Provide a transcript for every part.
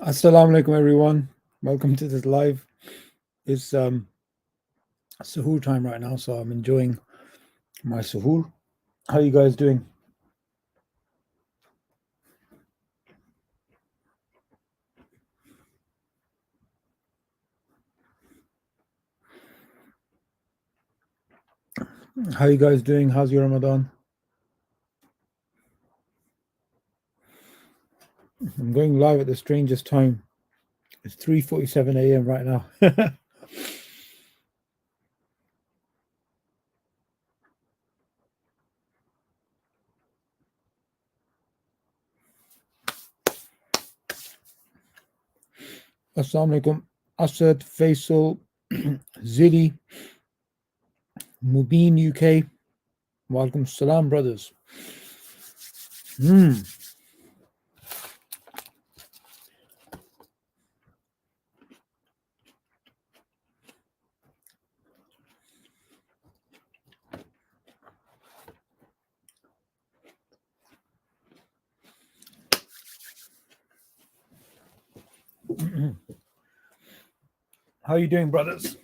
Assalamu alaikum, everyone. Welcome to this live. It's suhoor time right now, so I'm enjoying my suhoor. How you guys doing? How you guys doing? How's your Ramadan? I'm going live at the strangest time. It's 3:47 a.m. right now. Assalamu alaikum. Asad, Faisal, Zidi, Mubin, UK. Welcome, salam, brothers. How you doing, brothers?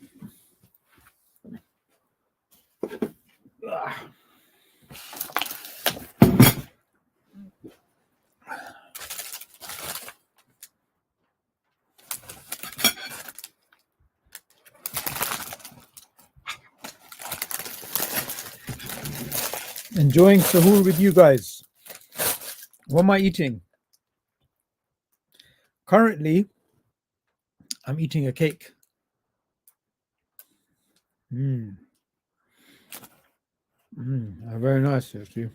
Enjoying suhoor with you guys. What am I eating? Currently, I'm eating a cake. Very nice, actually.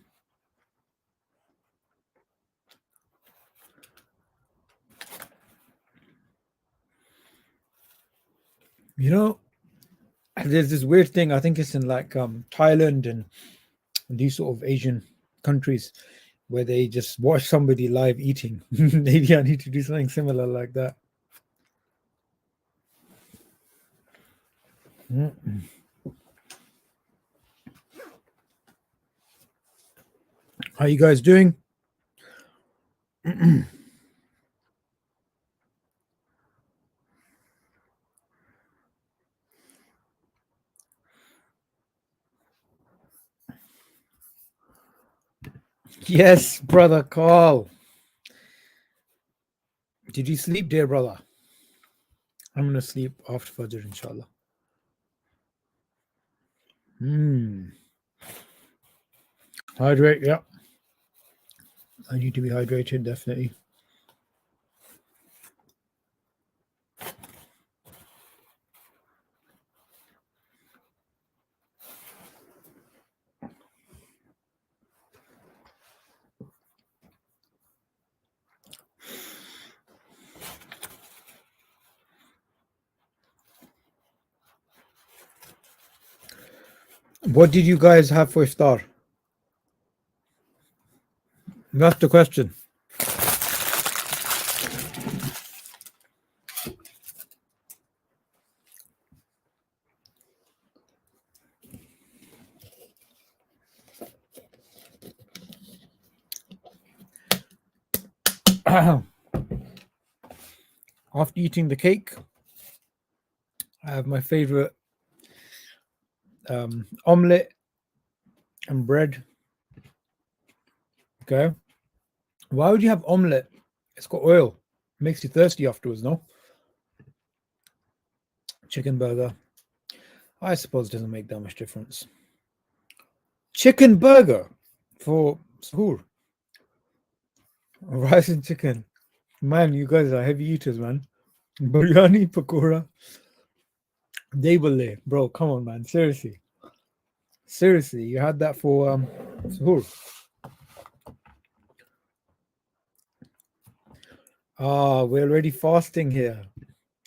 You know, there's this weird thing. I think it's in like Thailand and these sort of Asian countries where they just watch somebody live eating. Maybe I need to do something similar like that. How you guys doing? Yes, brother Carl. Did you sleep, dear brother? I'm gonna sleep after Fajr, inshallah. Hydrate, yeah. I need to be hydrated, definitely. What did you guys have for iftar? That's the question. After eating the cake, I have my favorite omelette and bread. Okay. Why would you have omelette? It's got oil. It makes you thirsty afterwards, no? Chicken burger. I suppose it doesn't make that much difference. Chicken burger for suhoor. Rice and chicken. Man, you guys are heavy eaters, man. Biryani, pakora. Debole. Bro, come on, man. Seriously. Seriously, you had that for suhoor. Ah, we're already fasting here.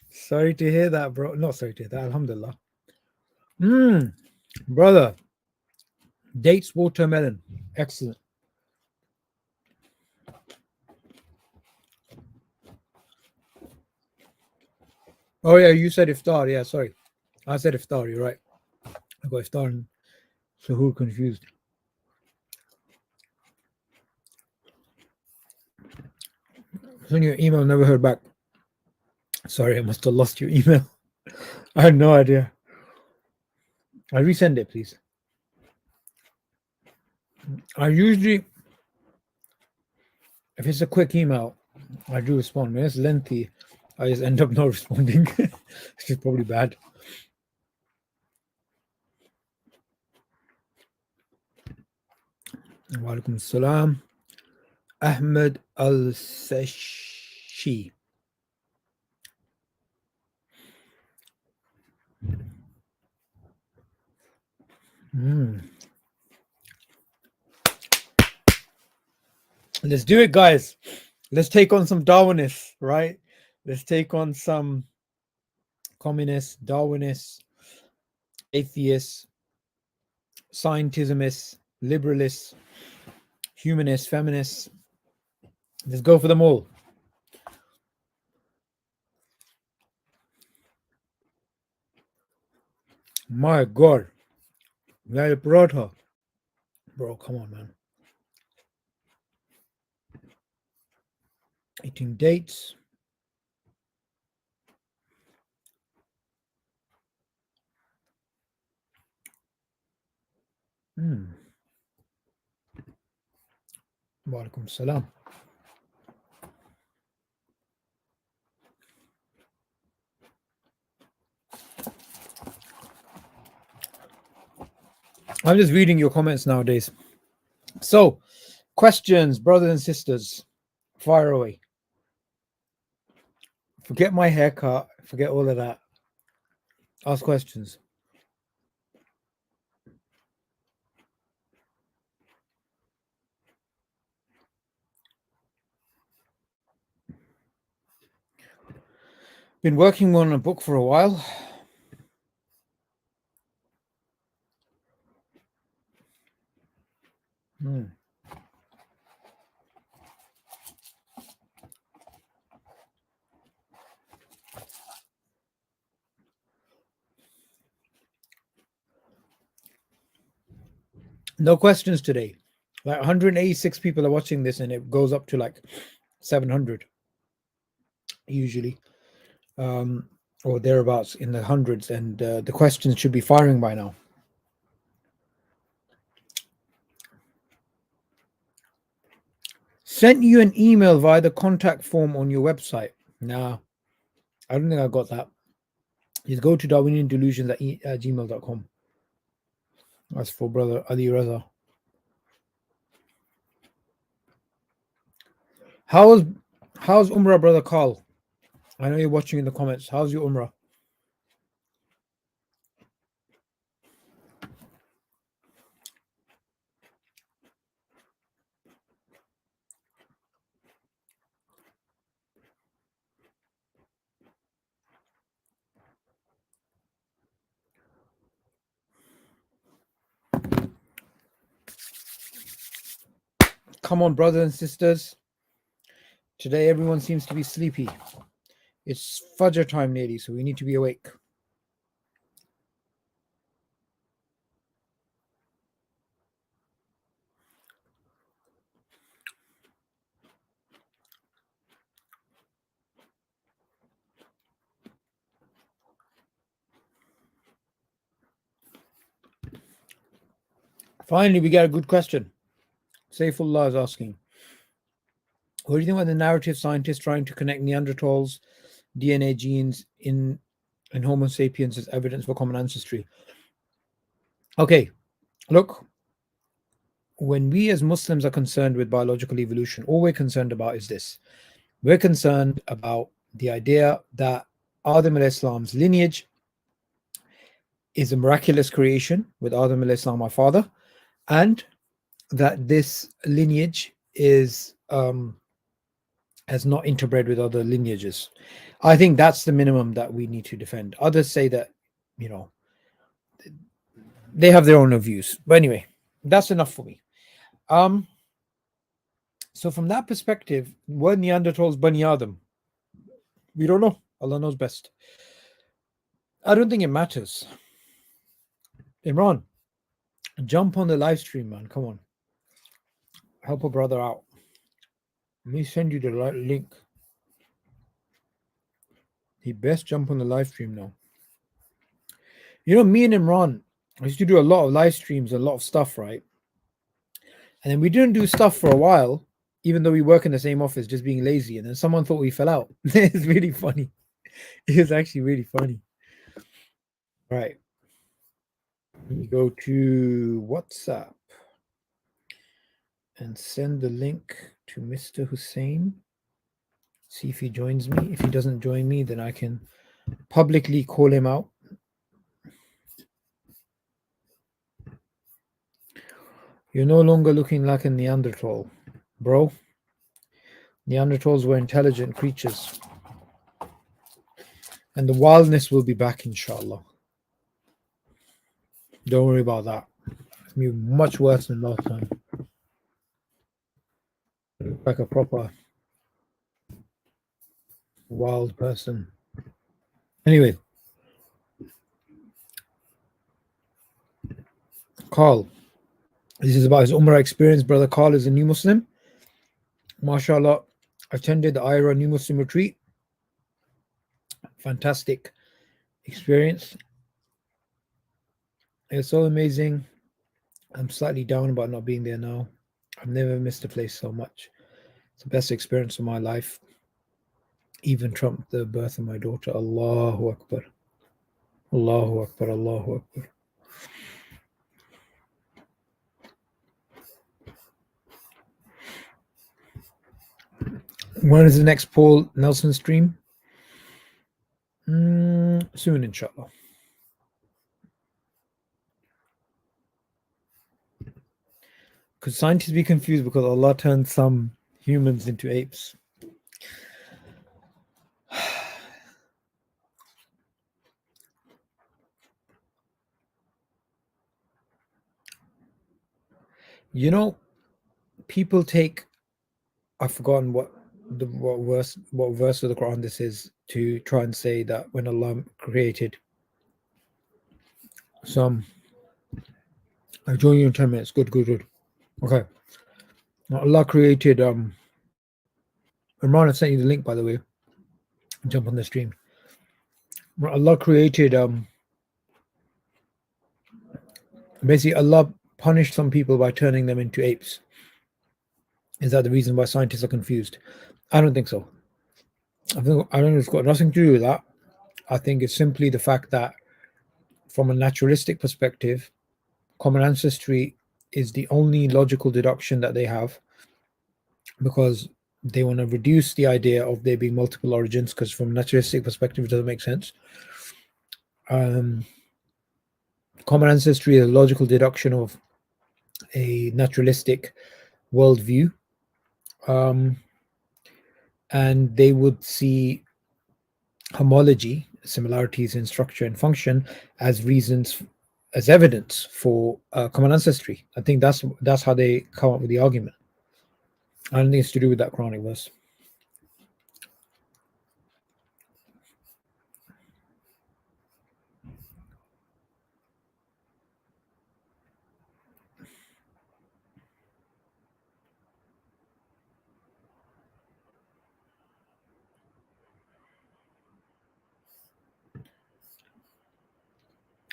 Sorry to hear that, bro. Not sorry to hear that. Alhamdulillah. Brother. Dates watermelon. Excellent. Oh, yeah, you said iftar. Yeah, sorry. I said iftar. You're right. I got iftar and suhoor confused. Send your email, never heard back. Sorry, I must have lost your email. I had no idea. I'll resend it, please. I usually, if it's a quick email, I do respond. When it's lengthy, I just end up not responding, which is probably bad. Walaikum salam. Ahmed Al-Sashi. Let's do it, guys. Let's take on some Darwinists, right? Let's take on some communists, Darwinists, atheists, scientismists, liberalists, humanists, feminists. Let's go for them all. My God. I brought her. Bro, come on, man. Eating dates. Walaikum salam. I'm just reading your comments nowadays. So, questions, brothers and sisters, fire away. Forget my haircut. Forget all of that. Ask questions. Been working on a book for a while. No questions today. Like 186 people are watching this, and it goes up to like 700 usually, or thereabouts in the hundreds. And the questions should be firing by now. Sent you an email via the contact form on your website. Nah, I don't think I got that. Just go to DarwinianDelusions at gmail.com. That's for brother Ali Raza. How's Umrah, brother Carl? I know you're watching in the comments. How's your Umrah? Come on, brothers and sisters. Today everyone seems to be sleepy. It's Fajr time nearly, so we need to be awake. Finally, we get a good question. Saifullah is asking, what do you think about the narrative scientists trying to connect Neanderthals' DNA genes in Homo sapiens as evidence for common ancestry? Okay, look, when we as Muslims are concerned with biological evolution, all we're concerned about is this. We're concerned about the idea that Adam alayhi salam's lineage is a miraculous creation with Adam alayhi salam, our father, and that this lineage is has not interbred with other lineages. I think that's the minimum that we need to defend. Others say that, you know, they have their own views. But anyway, that's enough for me. So from that perspective, were Neanderthals Bani Adam? We don't know. Allah knows best. I don't think it matters. Imran, jump on the live stream, man. Come on. Help a brother out. Let me send you the right link. He best jump on the live stream now. You know, me and Imran, I used to do a lot of live streams, a lot of stuff, right? And then we didn't do stuff for a while, even though we work in the same office, just being lazy. And then someone thought we fell out. It's really funny. It was actually really funny. All right. Let me go to WhatsApp and send the link to Mr. Hussein. See if he joins me. If he doesn't join me, then I can publicly call him out. You're no longer looking like a Neanderthal, bro. Neanderthals were intelligent creatures. And the wildness will be back, inshallah. Don't worry about that. It's going to be much worse than last time. Like a proper wild person. Anyway. Carl. This is about his Umrah experience. Brother Carl is a new Muslim. MashaAllah. Attended the IRA New Muslim Retreat. Fantastic experience. It's so amazing. I'm slightly down about not being there now. I've never missed a place so much. It's the best experience of my life. Even trumped the birth of my daughter. Allahu Akbar. Allahu Akbar. Allahu Akbar. When is the next Paul Nelson stream? Soon, inshallah. Could scientists be confused because Allah turned some humans into apes? You know, people take, I've forgotten what verse of the Quran this is, to try and say that when Allah created some, I'll join you in 10 minutes. Good. Okay. Now Allah created Imran, I sent you the link, by the way. Jump on the stream. Allah created basically Allah punished some people by turning them into apes. Is that the reason why scientists are confused? I don't think so. I think it's got nothing to do with that. I think it's simply the fact that from a naturalistic perspective, common ancestry is the only logical deduction that they have, because they want to reduce the idea of there being multiple origins, because from a naturalistic perspective, it doesn't make sense. Common ancestry is a logical deduction of a naturalistic worldview. And they would see homology, similarities in structure and function, as reasons, as evidence for common ancestry. I think that's how they come up with the argument. I don't think it's to do with that Quranic verse.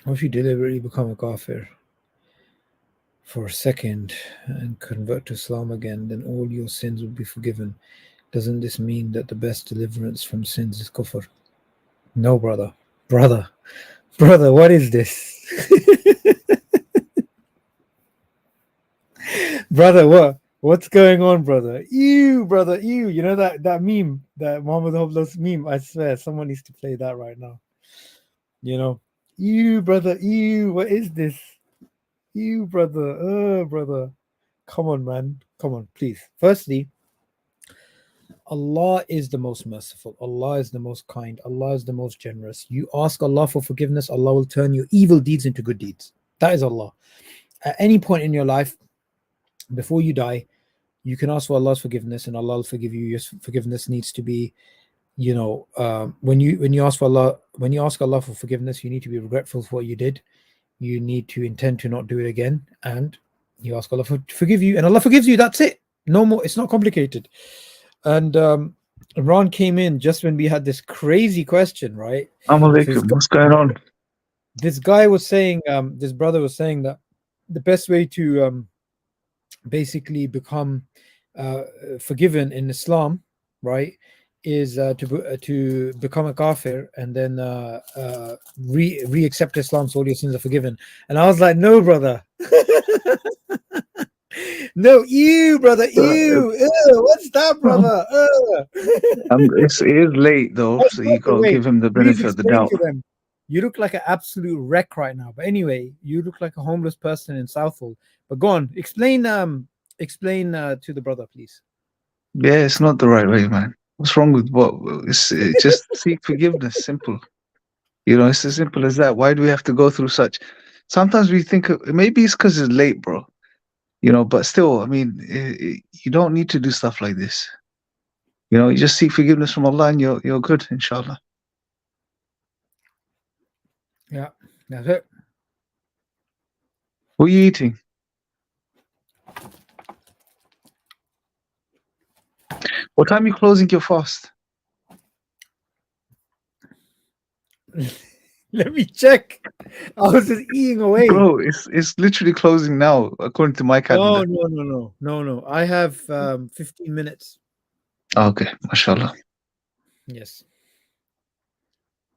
Or if you deliberately become a kafir for a second and convert to Islam again, then all your sins will be forgiven. Doesn't this mean that the best deliverance from sins is kufr? No, brother. Brother, what is this? Brother, what's going on, brother? Brother, you know that meme, that Muhammad Hoblos meme? I swear someone needs to play that right now. You know, brother, what is this? Brother, come on, man, come on, please. Firstly, Allah is the most merciful. Allah is the most kind. Allah is the most generous. You ask Allah for forgiveness, Allah will turn your evil deeds into good deeds. That is Allah. At any point in your life, before you die, you can ask for Allah's forgiveness, and Allah will forgive you. Your forgiveness needs to be, when you ask Allah for forgiveness, you need to be regretful for what you did. You need to intend to not do it again, and you ask Allah to forgive you, and Allah forgives you. That's it. No more. It's not complicated. And Ron came in just when we had this crazy question, right? So Alaikum. What's going on? this guy was saying, this brother was saying that the best way to basically become forgiven in Islam, right, is to become a kafir and then re-accept Islam, so all your sins are forgiven. And I was like, no, brother. No, ew, brother, ew, ew, what's that, brother? It is late though, so you got to Wait, give him the please benefit of the explain doubt. to them. You look like an absolute wreck right now. But anyway, you look like a homeless person in Southall. But go on, explain to the brother, please. Yeah, it's not the right way, man. What's wrong with what? Just seek forgiveness. Simple. It's as simple as that. Why do we have to go through such? Sometimes we think maybe it's because it's late, bro. But still, I mean, you don't need to do stuff like this. You just seek forgiveness from Allah and you're good, inshallah. Yeah, that's it. What are you eating? What time are you closing your fast? Let me check. I was just eating away. Bro, it's literally closing now, according to my calendar. No. I have 15 minutes. Okay, mashallah. Yes.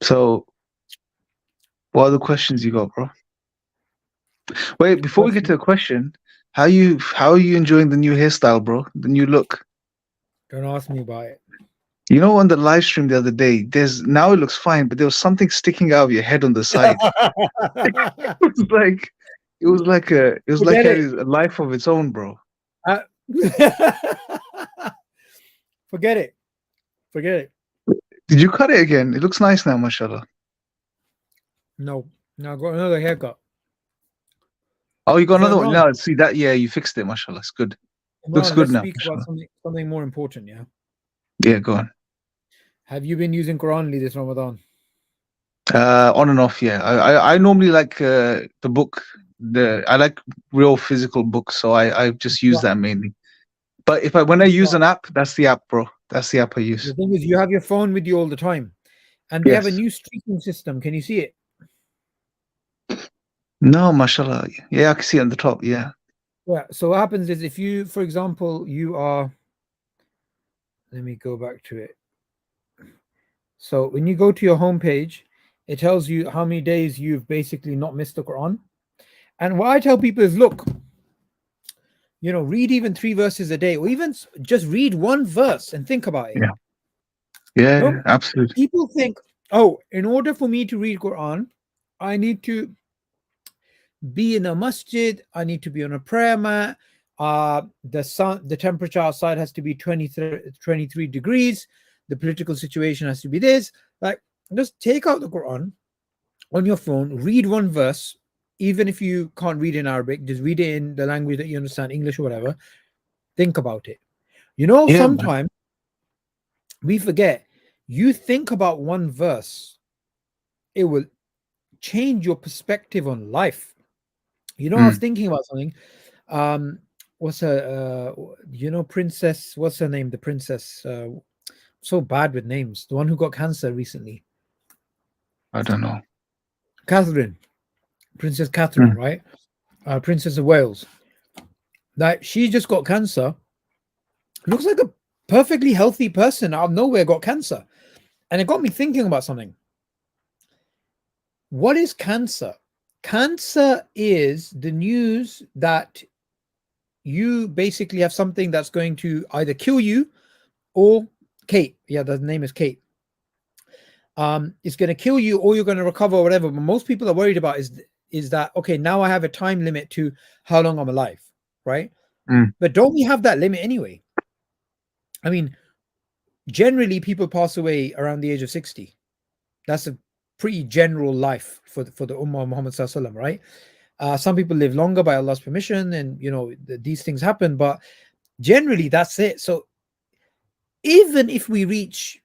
So, what other questions you got, bro? Wait, before we get to the question, how are you enjoying the new hairstyle, bro? The new look. Don't ask me about it. On the live stream the other day, now it looks fine, but there was something sticking out of your head on the side. It was like Forget it it. had a life of its own, bro. Forget it. Forget it. Did you cut it again? It looks nice now, mashallah. No, I got another haircut. Oh, you got So another one. Imran, No, see that? Yeah, you fixed it, mashallah. It's good. Looks Imran, good let's now, speak about mashallah. something more important. Yeah. Yeah, go on. Have you been using Quranly this Ramadan? On and off, yeah. I normally like the book. I like real physical books, so I just use What? that mainly. But when I use an app, that's the app, bro. That's the app I The use. thing is, you have your phone with you all the time, and they have a Yes. new streaming system. Can you see it? No, mashallah. Yeah, I can see it on the top. Yeah. Yeah. So what happens is, if you, for example, you are. Let me go back to it. So when you go to your homepage, it tells you how many days you've basically not missed the Quran. And what I tell people is, look, read even 3 verses a day, or even just read one verse and think about it. Yeah. Yeah, No, absolutely. people think, oh, in order for me to read Quran, I need to be in a masjid, I need to be on a prayer mat. The temperature outside has to be 23 degrees. The political situation has to be this. Like, just take out the Quran on your phone, read one verse, even if you can't read in Arabic, just read it in the language that you understand, English or whatever. Think about it. Yeah, man. Sometimes we forget, you think about one verse, it will change your perspective on life. I was thinking about something. What's her princess, what's her name, the princess, so bad with names, the one who got cancer recently, I don't know. Princess Catherine, Mm. right? Princess of Wales. Like, she just got cancer, looks like a perfectly healthy person out of nowhere got cancer. And it got me thinking about something. What is cancer? Cancer is the news that you basically have something that's going to either kill you or Kate. Yeah, the name is Kate. It's going to kill you or you're going to recover or whatever. But most people are worried about is that, okay, now I have a time limit to how long I'm alive, right? But don't we have that limit anyway? I mean, generally people pass away around the age of 60. That's a pretty general life for the Ummah of Muhammad Sallallahu Alaihi Wasallam, right? Some people live longer by Allah's permission, and these things happen, but generally that's it. So even if we reach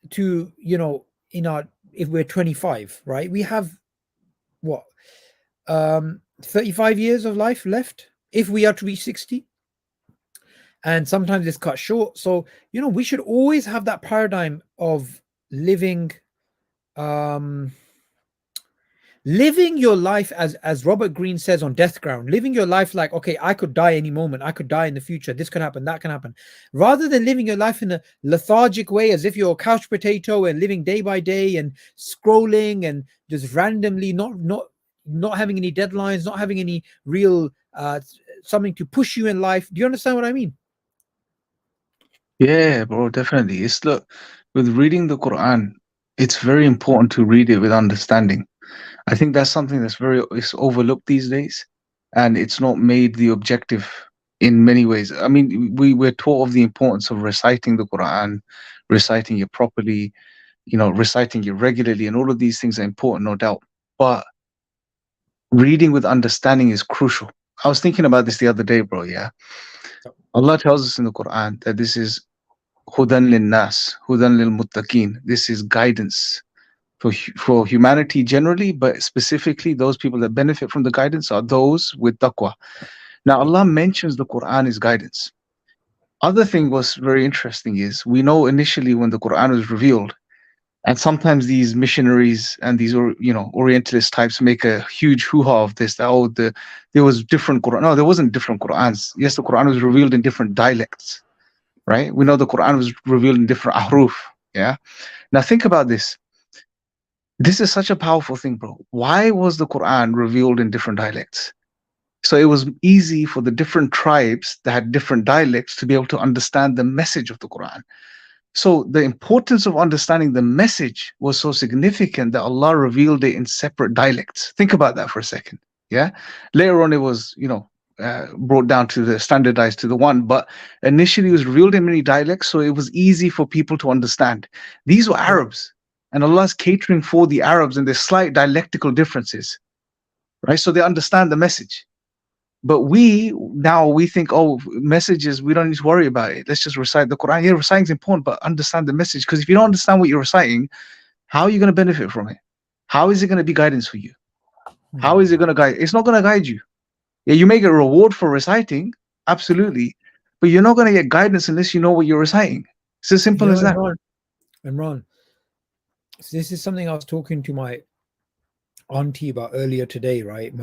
to, if we're 25, right, we have what, 35 years of life left if we are to reach 60. and sometimes it's cut short. So, we should always have that paradigm of living living your life, as Robert Greene says on Death Ground, living your life like, okay, I could die any moment, I could die in the future, this could happen, that can happen, rather than living your life in a lethargic way as if you're a couch potato and living day by day and scrolling and just randomly not having any deadlines, not having any real something to push you in life. Do you understand what I mean? Yeah, bro, definitely. It's look, with reading the Quran, it's very important to read it with understanding. I think that's something it's overlooked these days, and it's not made the objective in many ways. I mean, we're taught of the importance of reciting the Quran, reciting it properly, reciting it regularly, and all of these things are important, no doubt. But reading with understanding is crucial. I was thinking about this the other day, bro. Yeah, Allah tells us in the Quran that this is hudan lil nas, hudan lil muttaqin. This is guidance for humanity generally, but specifically those people that benefit from the guidance are those with taqwa. Now, Allah mentions the Quran as guidance. Other thing was very interesting is we know initially when the Quran was revealed, and sometimes these missionaries and these Orientalist types make a huge hoo-ha of this. That there was different Quran. No, there wasn't different Qurans. Yes, the Quran was revealed in different dialects, right? We know the Quran was revealed in different ahruf. Yeah. Now think about this. This is such a powerful thing, bro. Why was the Quran revealed in different dialects? So it was easy for the different tribes that had different dialects to be able to understand the message of the Quran. So the importance of understanding the message was so significant that Allah revealed it in separate dialects. Think about that for a second. Yeah. Later on, it was, brought down to the standardized to the one, but initially it was revealed in many dialects. So it was easy for people to understand. These were Arabs, and Allah is catering for the Arabs and there's slight dialectical differences, right? So they understand the message. But we think, oh, messages, we don't need to worry about it. Let's just recite the Quran. Yeah, reciting is important, but understand the message. Because if you don't understand what you're reciting, how are you going to benefit from it? How is it going to be guidance for you? How is it going to guide? It's not going to guide you. Yeah, you may get a reward for reciting, absolutely, but you're not going to get guidance unless you know what you're reciting. It's as simple as that. Imran, so this is something I was talking to my auntie about earlier today, right?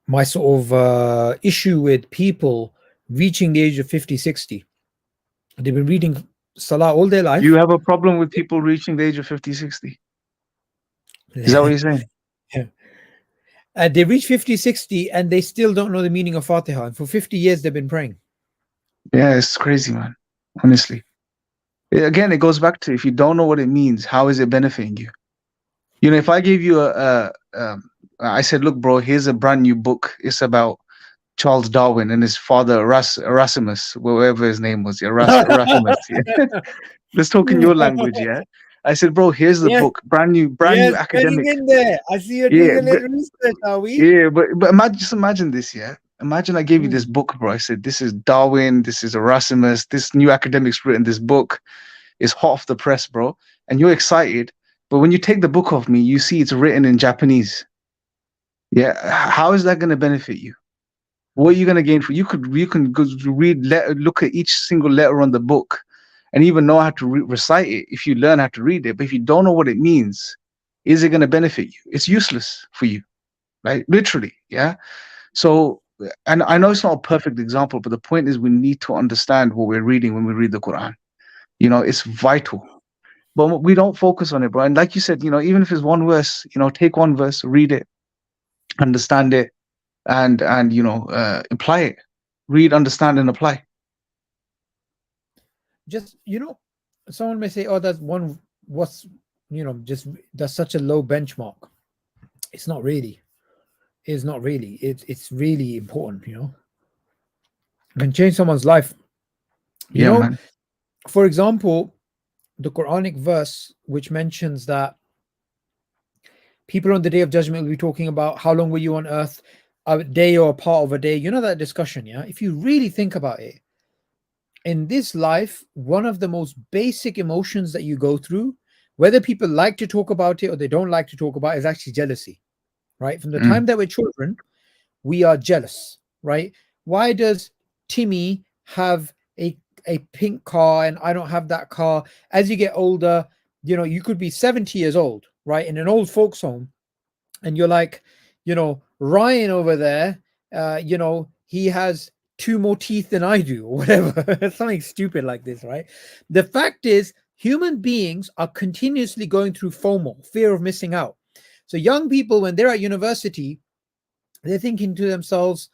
My sort of issue with people reaching the age of 50, 60. They've been reading Salah all their life. You have a problem with people reaching the age of 50, 60? Is that what you're saying? Yeah. They reach 50, 60 and they still don't know the meaning of Fatiha. And for 50 years, they've been praying. Yeah, it's crazy, man. Honestly. Again, it goes back to, if you don't know what it means, how is it benefiting you? If I gave you I said, look, bro, here's a brand new book. It's about Charles Darwin and his father, Erasmus, whatever his name was. Erasmus. Yeah. Let's talk in your language, yeah? I said, bro, here's the book. Brand new academic. In there. I see you're doing a little research, are we? Yeah, but just imagine this, yeah? Imagine I gave you this book, bro. I said, this is Darwin, this is Erasmus, this new academic's written this book. It's hot off the press, bro. And you're excited. But when you take the book off me, you see it's written in Japanese. Yeah, how is that going to benefit you? What are you going to gain from? You can go read, look at each single letter on the book, and even know how to recite it if you learn how to read it. But if you don't know what it means, is it going to benefit you? It's useless for you, right? Literally, yeah. So, and I know it's not a perfect example, but the point is we need to understand what we're reading when we read the Quran. It's vital. But we don't focus on it, bro. And like you said, even if it's one verse, take one verse, read it, understand it, and apply it. Read, understand, and apply. Just someone may say, oh, that's that's such a low benchmark. It's not really. It's not really. It's really important. It can change someone's life. Man. For example, the Quranic verse which mentions that people on the day of judgment will be talking about how long were you on earth, a day or a part of a day. That discussion, yeah? If you really think about it, in this life, one of the most basic emotions that you go through, whether people like to talk about it or they don't like to talk about it, is actually jealousy, right? From the time that we're children, we are jealous, right? Why does Timmy have a pink car and I don't have that car? As you get older, you know, you could be 70 years old, right, in an old folks home, and you're like, you know, Ryan over there, you know, he has two more teeth than I do, or whatever, something stupid like this, right? The fact is, human beings are continuously going through FOMO, fear of missing out. So young people, when they're at university, they're thinking to themselves,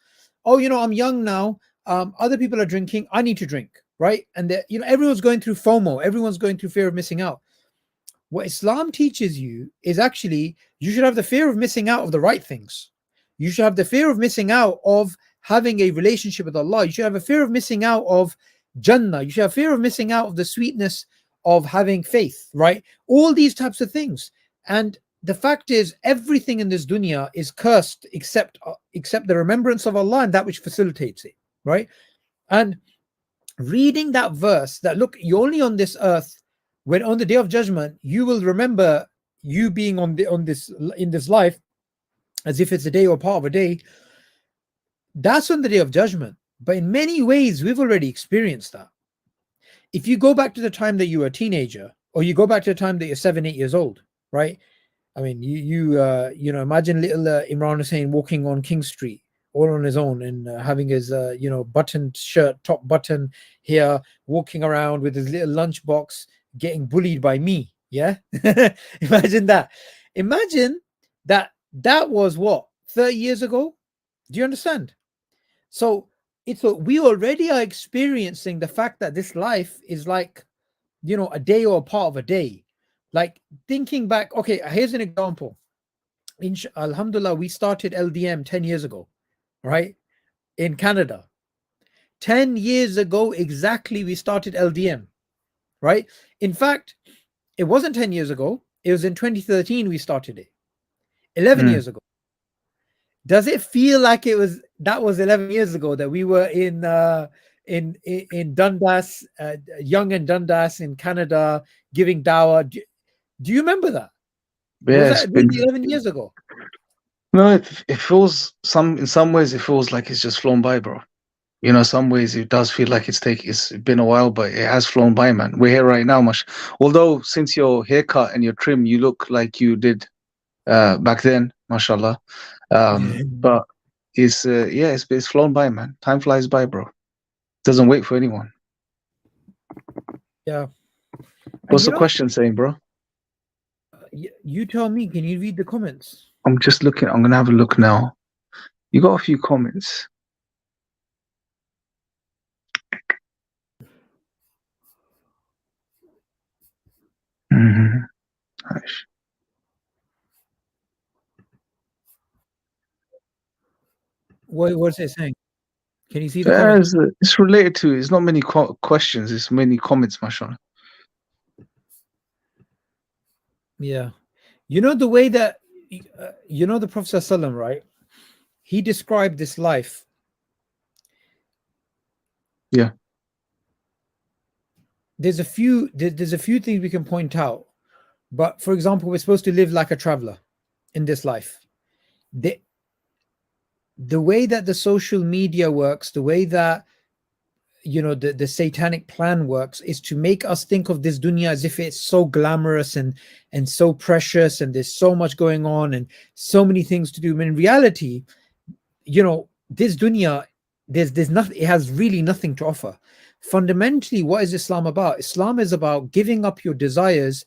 oh, you know, I'm young now. Other people are drinking. I need to drink, right? And you know, everyone's going through FOMO. Everyone's going through fear of missing out. What Islam teaches you is actually you should have the fear of missing out of the right things. You should have the fear of missing out of having a relationship with Allah. You should have a fear of missing out of Jannah. You should have fear of missing out of the sweetness of having faith, right? All these types of things. And the fact is, everything in this dunya is cursed except the remembrance of Allah and that which facilitates it, right? And reading that verse, that look, you're only on this earth when on the day of judgment you will remember you being in this life as if it's a day or part of a day. That's on the day of judgment. But in many ways, we've already experienced that. If you go back to the time that you were a teenager, or you go back to the time that you're 7-8 years old, right? I mean, you know, imagine little Imran Hussain walking on King Street all on his own and having his you know, buttoned shirt, top button here, walking around with his little lunchbox, getting bullied by me. Yeah, imagine that. Imagine that was what, 30 years ago. Do you understand? So it's we already are experiencing the fact that this life is like, you know, a day or a part of a day. Like thinking back, okay, here's an example. Alhamdulillah, we started LDM 10 years ago, right? In Canada. 10 years ago, exactly, we started LDM, right? In fact, it wasn't 10 years ago. It was in 2013 we started it. 11 years ago. Does it feel like that was 11 years ago that we were in Dundas, Young and Dundas in Canada, giving dawah? Do you remember that? Yeah, Was that really 11 years ago? No, it feels in some ways it feels like it's just flown by, bro. You know, some ways it does feel like it's been a while, but it has flown by, man. We're here right now, much. Although since your haircut and your trim, you look like you did back then, mashallah. But it's flown by, man. Time flies by, bro. Doesn't wait for anyone. Yeah. What's the question saying, bro? You tell me. Can you read the comments? I'm just looking. I'm gonna have a look now. You got a few comments. Nice. What's it saying? Can you see the comments? It's related to. It's not many questions. It's many comments, mashallah. Yeah, you know the way that you know the Prophet ﷺ, right? He described this life. Yeah. There's a few things we can point out, but for example, we're supposed to live like a traveler in this life. The way that the social media works, the way that, you know, the satanic plan works, is to make us think of this dunya as if it's so glamorous and so precious, and there's so much going on and so many things to do. When in reality, you know, this dunya, there's nothing. It has really nothing to offer. Fundamentally, what is Islam about? Islam is about giving up your desires,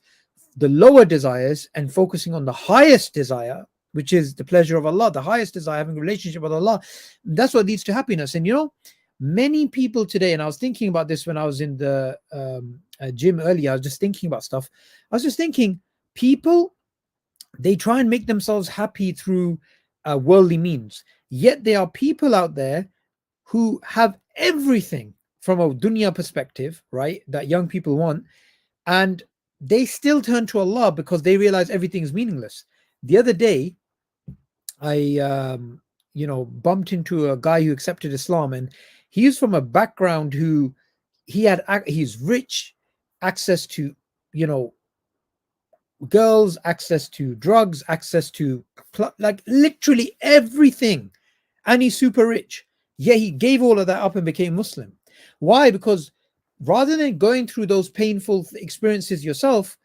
the lower desires, and focusing on the highest desire, which is the pleasure of Allah, the highest desire, having a relationship with Allah. That's what leads to happiness. And you know, many people today, and I was thinking about this when I was in the gym earlier, I was just thinking about stuff. I was just thinking, people, they try and make themselves happy through worldly means. Yet there are people out there who have everything from a dunya perspective, right, that young people want, and they still turn to Allah because they realize everything is meaningless. The other day, I you know, bumped into a guy who accepted Islam, and he's from a background he's rich, access to, you know, girls, access to drugs, access to like literally everything, and he's super rich. Yeah, he gave all of that up and became Muslim. Why? Because rather than going through those painful experiences yourself,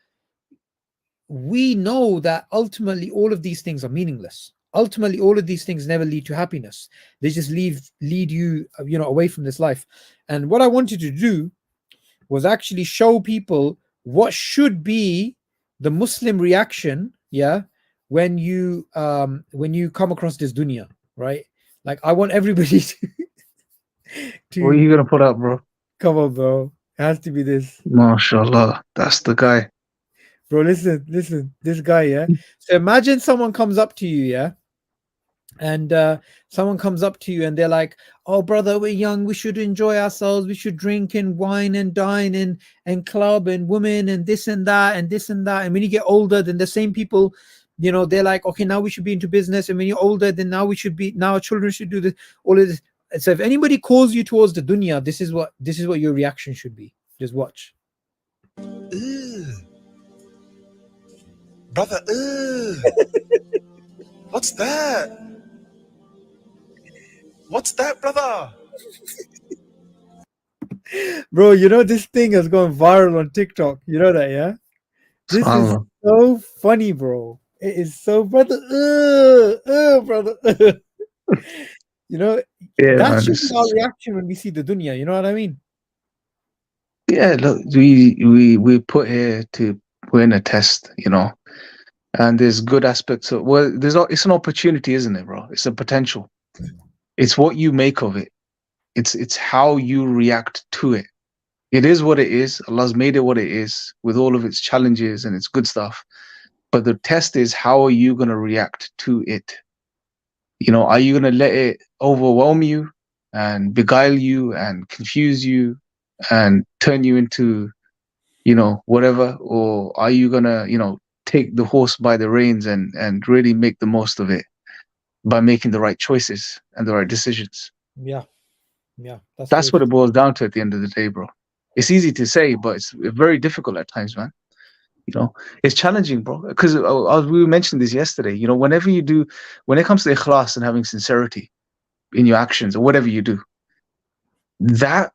we know that ultimately all of these things are meaningless. Ultimately, all of these things never lead to happiness. They just lead you, away from this life. And what I wanted to do was actually show people what should be the Muslim reaction, yeah, when you come across this dunya, right? Like I want everybody What are to you gonna put up, bro? come on, bro. It has to be this. MashaAllah, that's the guy. Bro, listen, this guy, yeah. So imagine someone comes up to you, yeah, and someone comes up to you and they're like, oh brother, we're young, we should enjoy ourselves, we should drink and wine and dine and club and women and this and that and this and that. And when you get older, then the same people, they're like, okay, now we should be into business. And when you're older, then now our children should do this, all of this. And so if anybody calls you towards the dunya, this is what your reaction should be. Just watch. Ugh. Brother, what's that? What's that, brother? Bro, this thing has gone viral on TikTok. You know that, yeah? This is SubhanAllah. so funny, bro. It is so, brother. Brother. Yeah, That man. should be our reaction when we see the dunya. You know what I mean? Yeah, look, we put here to we're in a test, and there's good aspects of it's an opportunity, isn't it, bro? It's a potential. It's what you make of it. It's how you react to it. It is what it is. Allah's made it what it is with all of its challenges and its good stuff. But the test is, how are you going to react to it? Are you going to let it overwhelm you and beguile you and confuse you and turn you into, whatever? Or are you going to, take the horse by the reins and really make the most of it by making the right choices and the right decisions? Yeah. That's what it boils down to at the end of the day, bro. It's easy to say, but it's very difficult at times, man. It's challenging, bro. Because we mentioned this yesterday. When it comes to ikhlas and having sincerity in your actions or whatever you do, that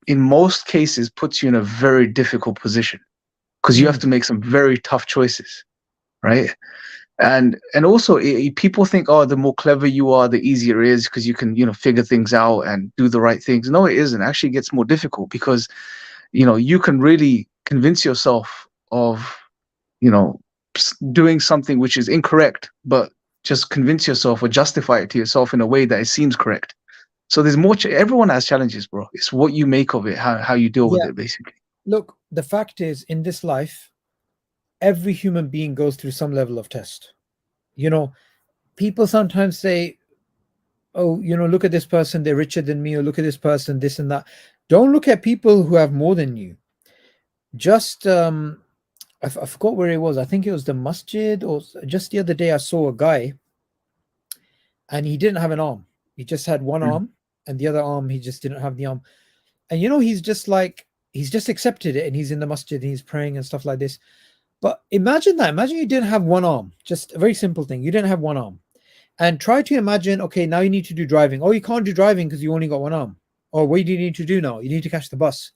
in most cases puts you in a very difficult position because you have to make some very tough choices, right? And also people think, oh, the more clever you are, the easier it is because you can figure things out and do the right things. No, it isn't. Actually, it gets more difficult because you can really convince yourself of doing something which is incorrect, but just convince yourself or justify it to yourself in a way that it seems correct. So there's more. Everyone has challenges, bro. It's what you make of it, how you deal with it, basically. Look, the fact is, in this life, every human being goes through some level of test. People sometimes say, oh, look at this person, they're richer than me, or look at this person, this and that. Don't look at people who have more than you. Just I forgot where it was. I think it was the masjid, or just the other day I saw a guy and he didn't have an arm. He just had one arm, and the other arm he just didn't have the arm. And he's just accepted it, and he's in the masjid and he's praying and stuff like this. But imagine you didn't have one arm. Just a very simple thing. You didn't have one arm. And try to imagine, okay, now you need to do driving. Oh, you can't do driving because you only got one arm. Or what do you need to do now? You need to catch the bus.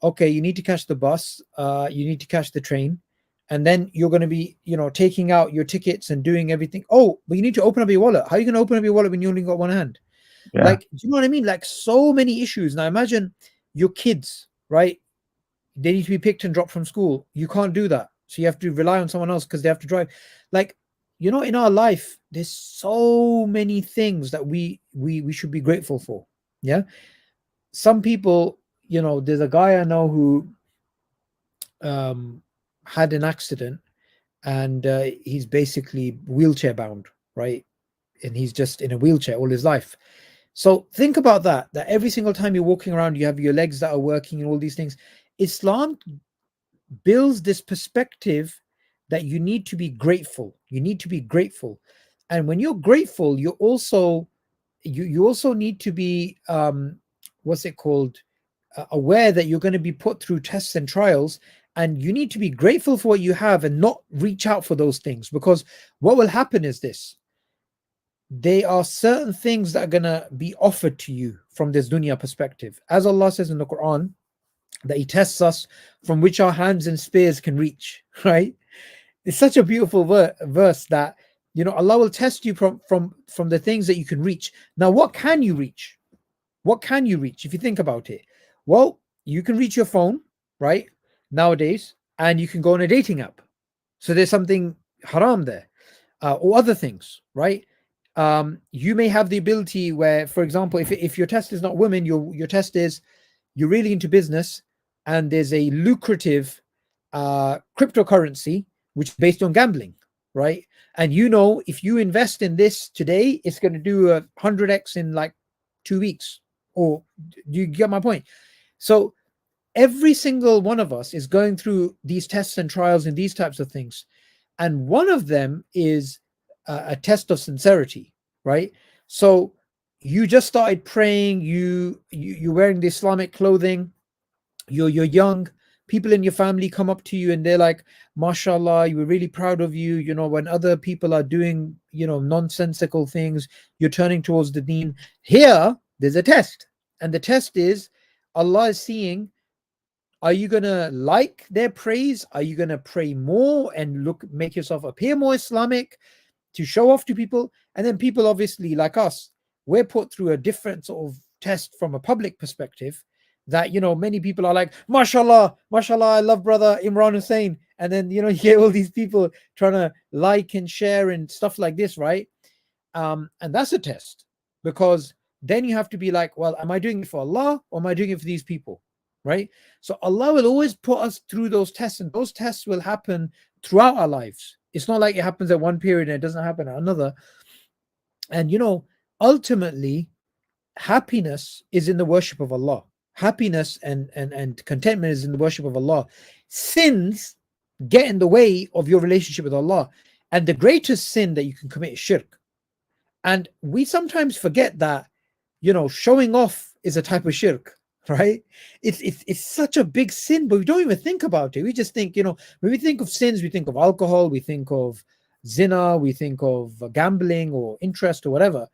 Okay, you need to catch the bus. You need to catch the train. And then you're going to be, taking out your tickets and doing everything. Oh, but you need to open up your wallet. How are you going to open up your wallet when you only got one hand? Yeah. Like, do you know what I mean? Like, so many issues. Now imagine your kids, right? They need to be picked and dropped from school. You can't do that. So you have to rely on someone else because they have to drive. Like, in our life, there's so many things that we should be grateful for. Yeah. Some people, there's a guy I know who had an accident, and he's basically wheelchair bound, right? And he's just in a wheelchair all his life. So think about that every single time you're walking around, you have your legs that are working and all these things. Islam builds this perspective that you need to be grateful. You need to be grateful. And when you're grateful, you also need to be aware that you're going to be put through tests and trials, and you need to be grateful for what you have and not reach out for those things, because what will happen is this: there are certain things that are going to be offered to you from this dunya perspective. As Allah says in the Quran, that He tests us from which our hands and spears can reach, right? It's such a beautiful verse that, you know, Allah will test you from the things that you can reach. Now, what can you reach? What can you reach if you think about it? Well, you can reach your phone, right? Nowadays, and you can go on a dating app. So there's something haram there, or other things, right? You may have the ability where, for example, if your test is not women, your test is you're really into business, and there's a lucrative cryptocurrency which is based on gambling, right? And you know, if you invest in this today, it's going to do 100x in like 2 weeks. Or you get my point? So every single one of us is going through these tests and trials and these types of things, and one of them is a test of sincerity, right? So you just started praying, you're wearing the Islamic clothing, you're young, people in your family come up to you and they're like, mashallah, we're really proud of you. You know, when other people are doing, you know, nonsensical things, you're turning towards the deen. Here there's a test, and the test is Allah is seeing, are you gonna like their praise? Are you gonna pray more and make yourself appear more Islamic to show off to people? And then people, obviously, like us, we're put through a different sort of test from a public perspective, that, you know, many people are like, mashallah, mashallah, I love brother Imran Hussein. And then, you know, you get all these people trying to like and share and stuff like this, right? And that's a test, because then you have to be like, well, am I doing it for Allah or am I doing it for these people, right? So Allah will always put us through those tests, and those tests will happen throughout our lives. It's not like it happens at one period and it doesn't happen at another. And, you know, ultimately, happiness is in the worship of Allah. Happiness and contentment is in the worship of Allah. Sins get in the way of your relationship with Allah. And the greatest sin that you can commit is shirk. And we sometimes forget that, you know, showing off is a type of shirk, right? It's such a big sin, but we don't even think about it. We just think, you know, when we think of sins, we think of alcohol, we think of zina, we think of gambling or interest or whatever.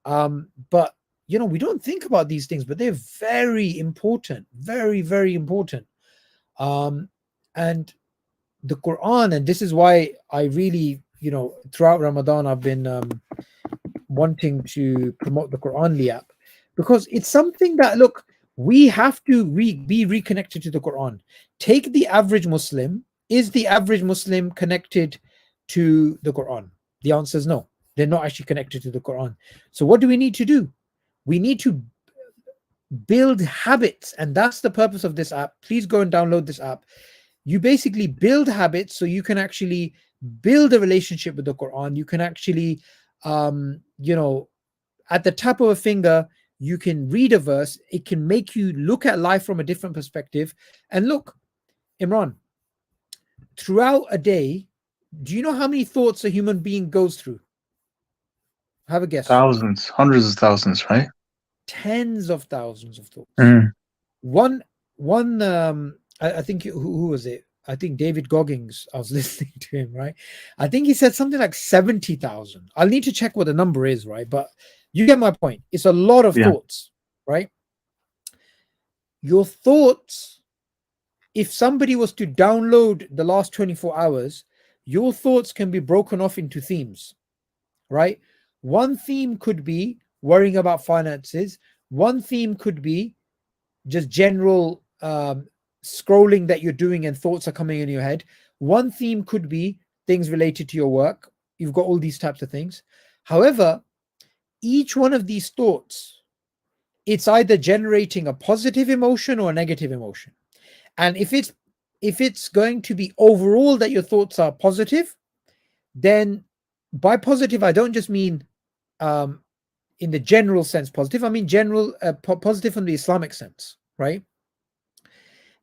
But you know, we don't think about these things, but they're very important, very, very important. And the Quran, and this is why I really, you know, throughout Ramadan, I've been wanting to promote the Quranly app, because it's something that, look, we have to be reconnected to the Quran. Take the average Muslim. Is the average Muslim connected to the Quran? The answer is no. They're not actually connected to the Quran. So what do we need to do? We need to build habits, and that's the purpose of this app. Please go and download this app. You basically build habits so you can actually build a relationship with the Quran. You can actually, you know, at the tap of a finger, you can read a verse. It can make you look at life from a different perspective. And look, Imran, throughout a day, do you know how many thoughts a human being goes through? Have a guess. Thousands, hundreds of thousands, right? Tens of thousands of thoughts. Mm. I think, who was it? I think David Goggins. I was listening to him, right? I think he said something like 70,000. I'll need to check what the number is, right? But you get my point. It's a lot of thoughts, right? Your thoughts, if somebody was to download the last 24 hours, your thoughts can be broken off into themes, right? One theme could be worrying about finances. One theme could be just general scrolling that you're doing and thoughts are coming in your head. One theme could be things related to your work. You've got all these types of things. However, each one of these thoughts, it's either generating a positive emotion or a negative emotion. And if it's going to be overall that your thoughts are positive, then by positive, I don't just mean in the general sense positive. I mean general positive in the Islamic sense, right?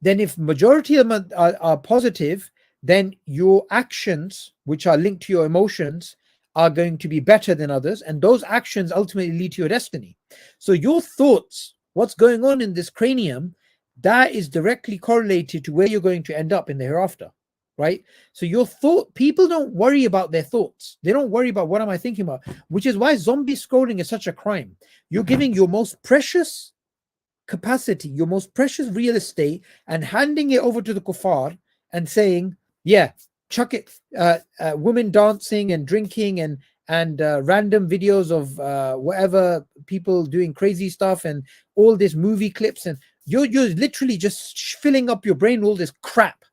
Then if majority of them are positive, then your actions, which are linked to your emotions, are going to be better than others. And those actions ultimately lead to your destiny. So your thoughts, what's going on in this cranium, that is directly correlated to where you're going to end up in the hereafter, right? So your thought, people don't worry about their thoughts. They don't worry about what am I thinking about, which is why zombie scrolling is such a crime. You're giving your most precious capacity, your most precious real estate, and handing it over to the kuffar and saying, yeah, chuck it, women dancing and drinking and random videos of whatever people doing crazy stuff and all this movie clips, and you're literally just filling up your brain with all this crap.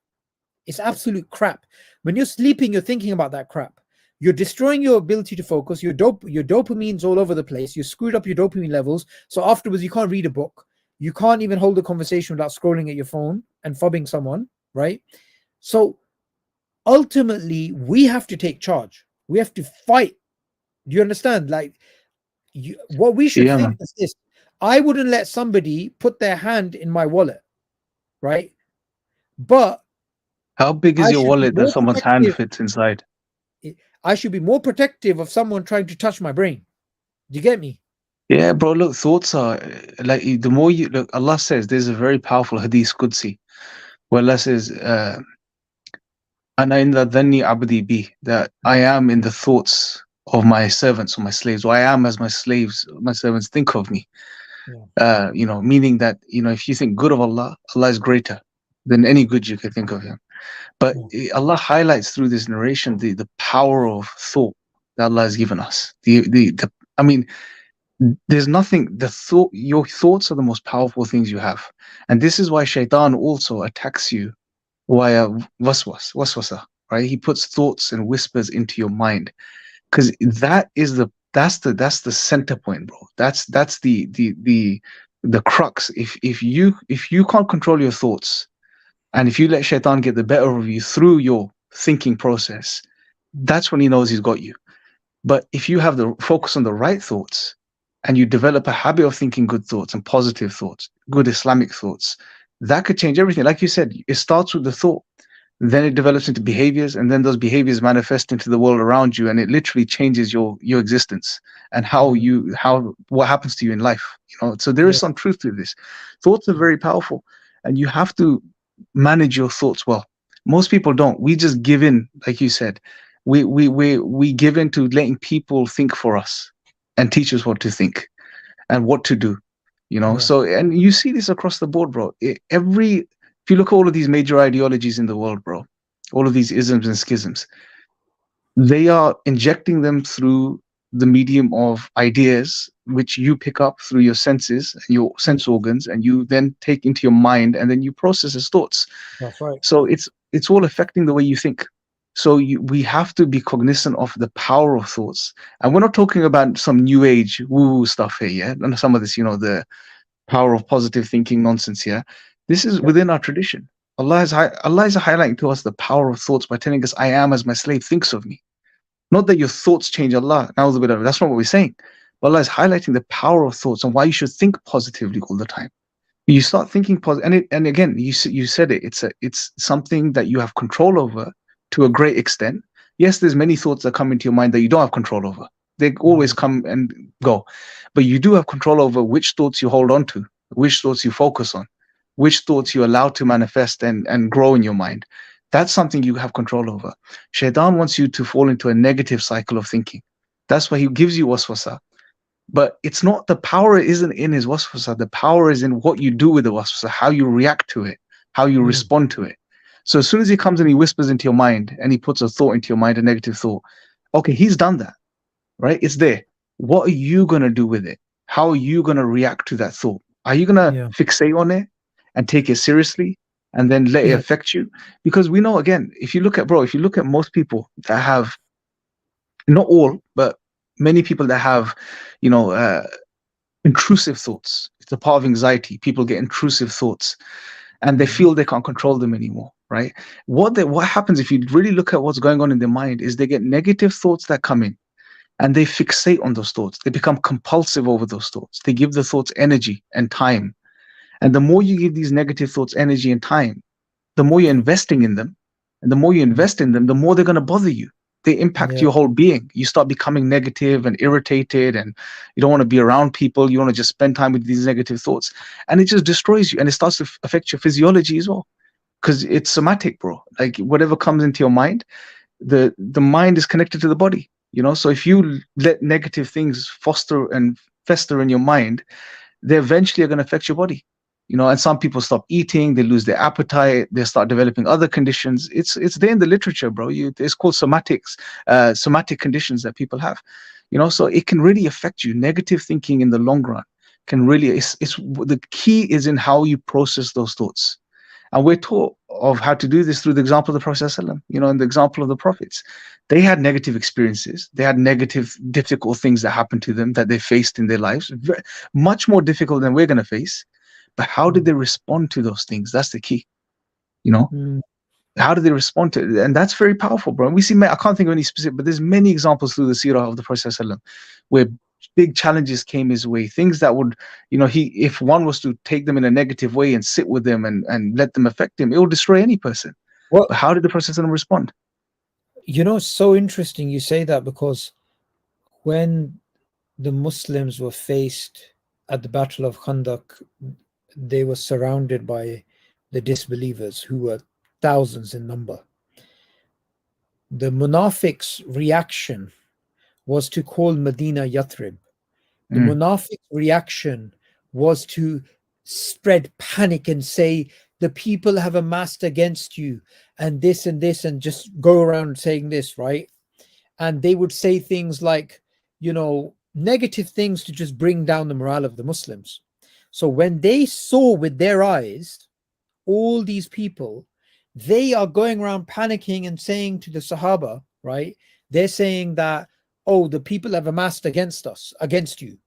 It's absolute crap. When you're sleeping, you're thinking about that crap. You're destroying your ability to focus. Your dopamine's all over the place. You screwed up your dopamine levels. So afterwards, you can't read a book. You can't even hold a conversation without scrolling at your phone and fobbing someone, right? So ultimately, we have to take charge. We have to fight. Do you understand? Like, what we should think is this. I wouldn't let somebody put their hand in my wallet, right? But how big is your wallet that someone's hand fits inside? I should be more protective of someone trying to touch my brain. Do you get me? Yeah, bro. Look, thoughts are like the more you look. Allah says there's a very powerful hadith Qudsi, where Allah says, "Ana inda dhanni abdi bi," that I am in the thoughts of my servants or my slaves, or I am as my servants think of me. Yeah. Meaning that if you think good of Allah, Allah is greater than any good you could think of Him. But Allah highlights through this narration the power of thought that Allah has given us. I mean, there's nothing. Your thoughts are the most powerful things you have, and this is why Shaitan also attacks you via waswasa. Right? He puts thoughts and whispers into your mind, because that's the center point, bro. That's the crux. If you can't control your thoughts, and if you let Shaitan get the better of you through your thinking process, that's when he knows he's got you. But if you have the focus on the right thoughts, and you develop a habit of thinking good thoughts and positive thoughts, good Islamic thoughts, that could change everything. Like you said, it starts with the thought, then it develops into behaviors, and then those behaviors manifest into the world around you, and it literally changes your existence and what happens to you in life. So there is some truth to this. Thoughts are very powerful, and you have to manage your thoughts well. Most people don't. We just give in, like you said. We give in to letting people think for us and teach us what to think and what to do. So, and you see this across the board, bro. If you look at all of these major ideologies in the world, bro, all of these isms and schisms, they are injecting them through the medium of ideas, which you pick up through your senses and your sense organs, and you then take into your mind, and then you process as thoughts. That's right. So it's all affecting the way you think. So we have to be cognizant of the power of thoughts. And we're not talking about some new age woo stuff here, yeah? And some of this, the power of positive thinking nonsense here. This is within our tradition. Allah is highlighting to us the power of thoughts by telling us, I am as my slave thinks of me. Not that your thoughts change Allah. That's not what we're saying. But Allah is highlighting the power of thoughts and why you should think positively all the time. You start thinking positive, and again, you said it. It's something that you have control over to a great extent. Yes, there's many thoughts that come into your mind that you don't have control over. They always come and go. But you do have control over which thoughts you hold on to, which thoughts you focus on, which thoughts you allow to manifest and grow in your mind. That's something you have control over. Shaitan wants you to fall into a negative cycle of thinking. That's why he gives you waswasa. But it's not, the power isn't in his waswasa. The power is in what you do with the waswasa, how you react to it, how you respond to it. So as soon as he comes and he whispers into your mind and he puts a thought into your mind, a negative thought, okay, he's done that, right? It's there. What are you going to do with it? How are you going to react to that thought? Are you going to fixate on it and take it seriously and then let it affect you? Because we know, again, if you look at most people that have, not all, but many people that have, intrusive thoughts. It's a part of anxiety. People get intrusive thoughts and they feel they can't control them anymore. Right? What happens if you really look at what's going on in their mind is they get negative thoughts that come in and they fixate on those thoughts. They become compulsive over those thoughts. They give the thoughts energy and time. And the more you give these negative thoughts energy and time, the more you're investing in them. And the more you invest in them, the more they're going to bother you. They impact your whole being. You start becoming negative and irritated, and you don't want to be around people. You want to just spend time with these negative thoughts. And it just destroys you. And it starts to affect your physiology as well. because it's somatic, bro. Like whatever comes into your mind, the mind is connected to the body. So if you let negative things foster and fester in your mind, they eventually are going to affect your body. And some people stop eating, they lose their appetite, they start developing other conditions. It's there in the literature, bro. It's called somatics, somatic conditions that people have. So it can really affect you. Negative thinking in the long run can really, it's the key is in how you process those thoughts. And we're taught of how to do this through the example of the Prophet ﷺ, and the example of the prophets. They had negative experiences. They had negative, difficult things that happened to them that they faced in their lives, much more difficult than we're going to face. But how did they respond to those things? That's the key. Mm. How do they respond to it? And that's very powerful, bro. And we see, I can't think of any specific, but there's many examples through the seerah of the Prophet ﷺ where big challenges came his way, things that would, if one was to take them in a negative way and sit with them and let them affect him, it will destroy any person. Well, But how did the Prophet ﷺ respond? It's so interesting you say that, because when the Muslims were faced at the Battle of Khandaq, they were surrounded by the disbelievers who were thousands in number. The Munafiq's reaction was to call Medina Yathrib. The Munafiq's reaction was to spread panic and say, the people have amassed against you and this, and just go around saying this, right? And they would say things like, negative things to just bring down the morale of the Muslims. So when they saw with their eyes all these people, they are going around panicking and saying to the Sahaba, right? They're saying that, oh, the people have amassed against us, against you.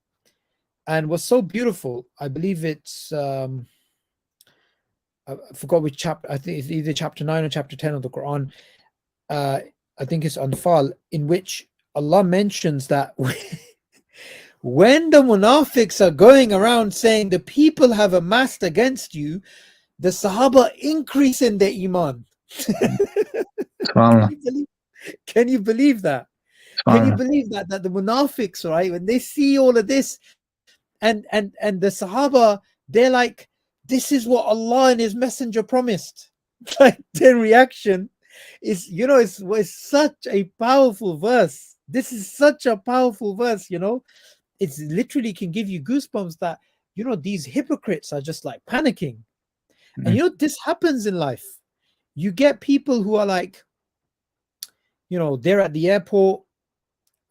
And what's so beautiful, I believe it's, I forgot which chapter, I think it's either chapter 9 or chapter 10 of the Quran. I think it's Anfal, in which Allah mentions that when the Munafiqs are going around saying the people have amassed against you, the Sahaba increase in their Iman. Can you believe that? Can you believe that the Munafiqs, right, when they see all of this, and the Sahaba, they're like, this is what Allah and His Messenger promised. Like their reaction is, it's such a powerful verse. This is such a powerful verse, it's literally can give you goosebumps that, these hypocrites are just like panicking. And this happens in life. You get people who are like, they're at the airport,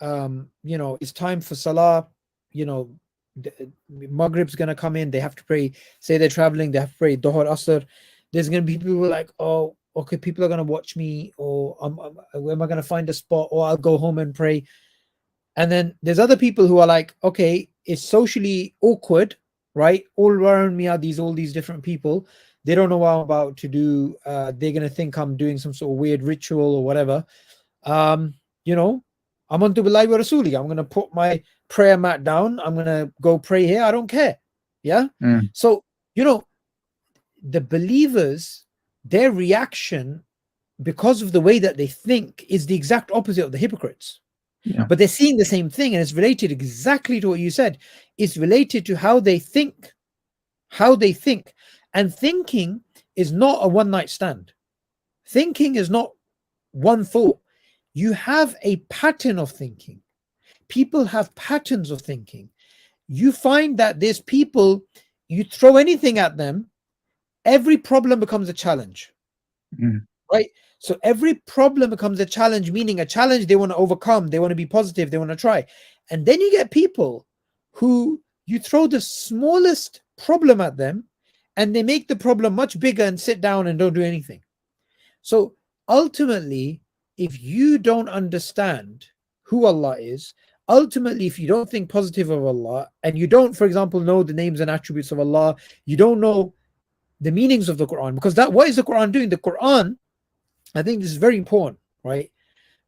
it's time for Salah, Maghrib's going to come in, they have to pray, say they're traveling, they have to pray Dhuhr, Asr. There's going to be people who are like, oh, okay, people are going to watch me, or where am I going to find a spot, or I'll go home and pray. And then there's other people who are like, okay, it's socially awkward, right? All around me are all these different people. They don't know what I'm about to do. They're going to think I'm doing some sort of weird ritual or whatever. I'm on to billahi wa rasuli. I'm going to put my prayer mat down. I'm going to go pray here. I don't care. Yeah. So, the believers, their reaction, because of the way that they think, is the exact opposite of the hypocrites. Yeah. But they're seeing the same thing, and it's related exactly to what you said. It's related to how they think. And thinking is not a one-night stand. Thinking is not one thought. You have a pattern of thinking. People have patterns of thinking. You find that there's people, you throw anything at them, every problem becomes a challenge. Right? So every problem becomes a challenge, meaning a challenge they want to overcome, they want to be positive, they want to try. And then you get people who you throw the smallest problem at them and they make the problem much bigger and sit down and don't do anything. So ultimately, if you don't understand who Allah is, ultimately, if you don't think positive of Allah, and you don't, for example, know the names and attributes of Allah, you don't know the meanings of the Quran, because what is the Quran doing? The Quran, I think this is very important, right?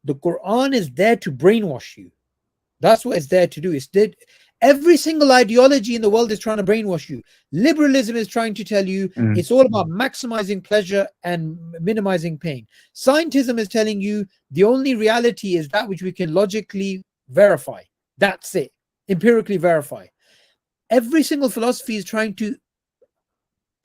The Quran is there to brainwash you. That's what it's there to do. Every single ideology in the world is trying to brainwash you. Liberalism is trying to tell you it's all about maximizing pleasure and minimizing pain. Scientism is telling you the only reality is that which we can logically verify. That's it. Empirically verify. Every single philosophy is trying to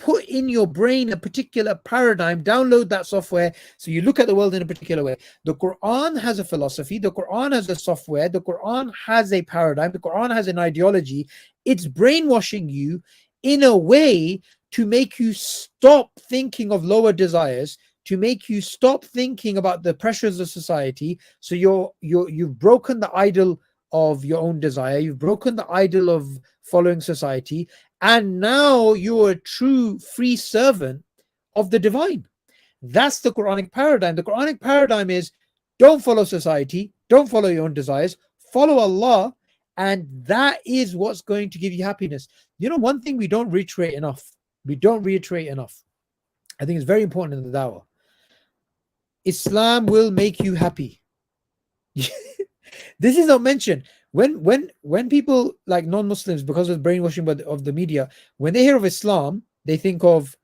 put in your brain a particular paradigm, download that software, so you look at the world in a particular way. The Quran has a philosophy, the Quran has a software, the Quran has a paradigm, the Quran has an ideology. It's brainwashing you in a way to make you stop thinking of lower desires, to make you stop thinking about the pressures of society. So you've broken the idol of your own desire, you've broken the idol of following society, and now you're a true free servant of the divine. That's the Quranic paradigm. The Quranic paradigm is don't follow society, don't follow your own desires, follow Allah, and that is what's going to give you happiness. You know, one thing we don't reiterate enough, I think it's very important in the dawah. Islam will make you happy. This is not mentioned. When people like non-Muslims, because of brainwashing of the media, when they hear of Islam, they think of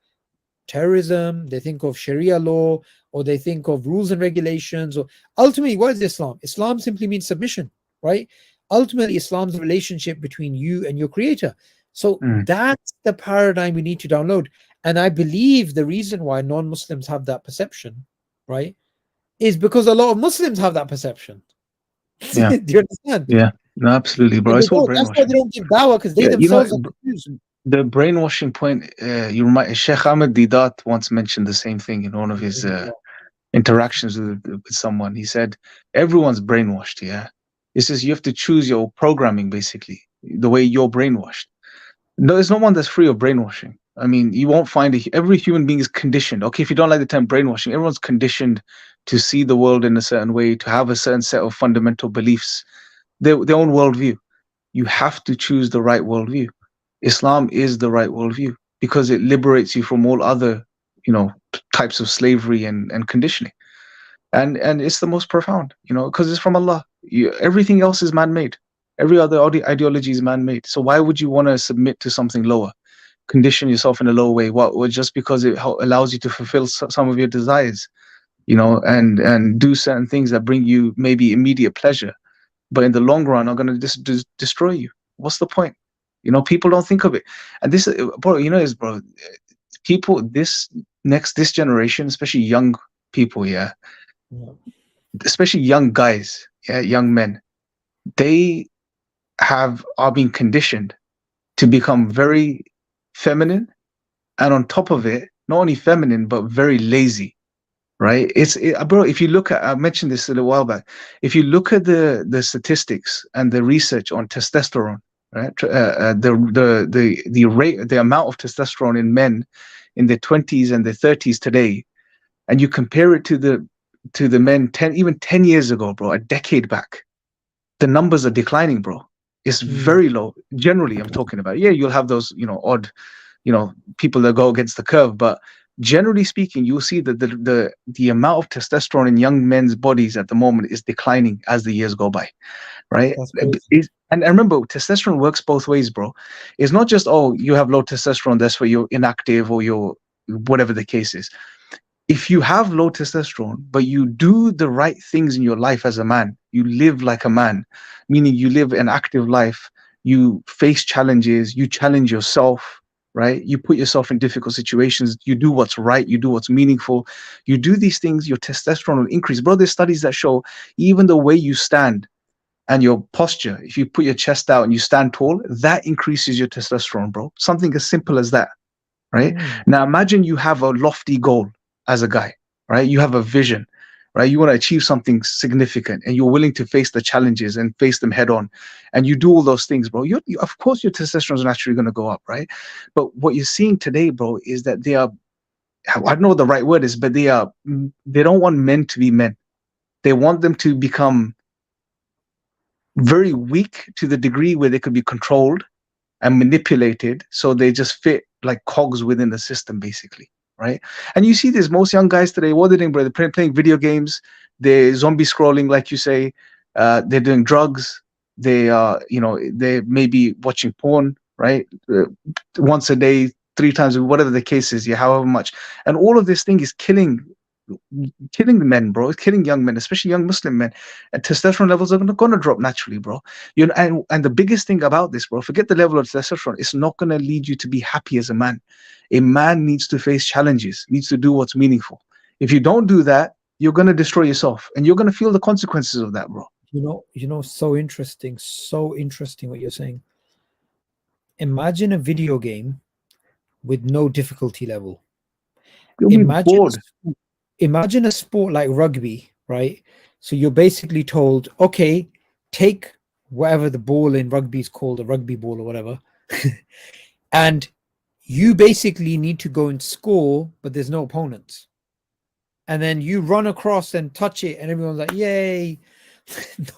terrorism, they think of Sharia law, or they think of rules and regulations. Or ultimately, what is Islam? Islam simply means submission, right? Ultimately, Islam's a relationship between you and your creator. So that's the paradigm we need to download. And I believe the reason why non-Muslims have that perception, right, is because a lot of Muslims have that perception. Yeah. Do you understand? Yeah, no, absolutely, bro. It's all That's why brainwashing. they don't give dawah, because they Yeah, you know, themselves are confused. the brainwashing point, you remind Sheikh Ahmed Didat once mentioned the same thing in one of his interactions with someone. He said, everyone's brainwashed, yeah. He says you have to choose your programming, basically, the way you're brainwashed. No, there's no one that's free of brainwashing. I mean, you won't find every human being is conditioned. Okay, if you don't like the term brainwashing, everyone's conditioned to see the world in a certain way, to have a certain set of fundamental beliefs, their own worldview. You have to choose the right worldview. Islam is the right worldview because it liberates you from all other, types of slavery and conditioning. And it's the most profound, because it's from Allah. Everything else is man-made. Every other ideology is man-made. So why would you want to submit to something lower? Condition yourself in a lower way? Well, just because it allows you to fulfill some of your desires, and do certain things that bring you maybe immediate pleasure, but in the long run are going to destroy you. What's the point? People don't think of it. And this, bro, people, this generation, especially young people, especially young guys, young men, they are being conditioned to become very feminine, and on top of it, not only feminine but very lazy, right? Bro, if you look at, I mentioned this a little while back, if you look at the statistics and the research on testosterone, right, the rate, the amount of testosterone in men in their 20s and their 30s today, and you compare it to the men 10 years ago, bro, a decade back, the numbers are declining, bro. It's very low. Generally, I'm talking about. Yeah, you'll have those, odd, people that go against the curve. But generally speaking, you'll see that the amount of testosterone in young men's bodies at the moment is declining as the years go by, right? And remember, testosterone works both ways, bro. It's not just, oh, you have low testosterone, that's why you're inactive or you're whatever the case is. If you have low testosterone, but you do the right things in your life as a man, you live like a man, meaning you live an active life, you face challenges, you challenge yourself, right? You put yourself in difficult situations, you do what's right, you do what's meaningful, you do these things, your testosterone will increase. Bro, there's studies that show even the way you stand and your posture, if you put your chest out and you stand tall, that increases your testosterone, bro. Something as simple as that, right? Now imagine you have a lofty goal as a guy, right? You have a vision, right? You want to achieve something significant and you're willing to face the challenges and face them head on, and you do all those things, bro. Of course your testosterone is naturally going to go up, right? But what you're seeing today, bro, is that they are, I don't know what the right word is, but they don't want men to be men. They want them to become very weak to the degree where they could be controlled and manipulated, so they just fit like cogs within the system, basically. Right? And you see this, most young guys today, what they're doing, bro, they're playing video games, they're zombie scrolling, like you say, they're doing drugs, they are, they may be watching porn, right? Once a day, 3 times, whatever the case is, however much. And all of this thing is killing killing men, bro. It's killing young men, especially young Muslim men. And testosterone levels are gonna drop naturally, bro. You know, and the biggest thing about this, bro, forget the level of testosterone. It's not gonna lead you to be happy as a man. A man needs to face challenges, needs to do what's meaningful. If you don't do that, you're gonna destroy yourself, and you're gonna feel the consequences of that, bro. So interesting what you're saying. Imagine a video game with no difficulty level. You'll be bored. Imagine a sport like rugby, right? So you're basically told, okay, take whatever the ball in rugby is called, a rugby ball or whatever, and you basically need to go and score, but there's no opponents. And then you run across and touch it, and everyone's like, yay.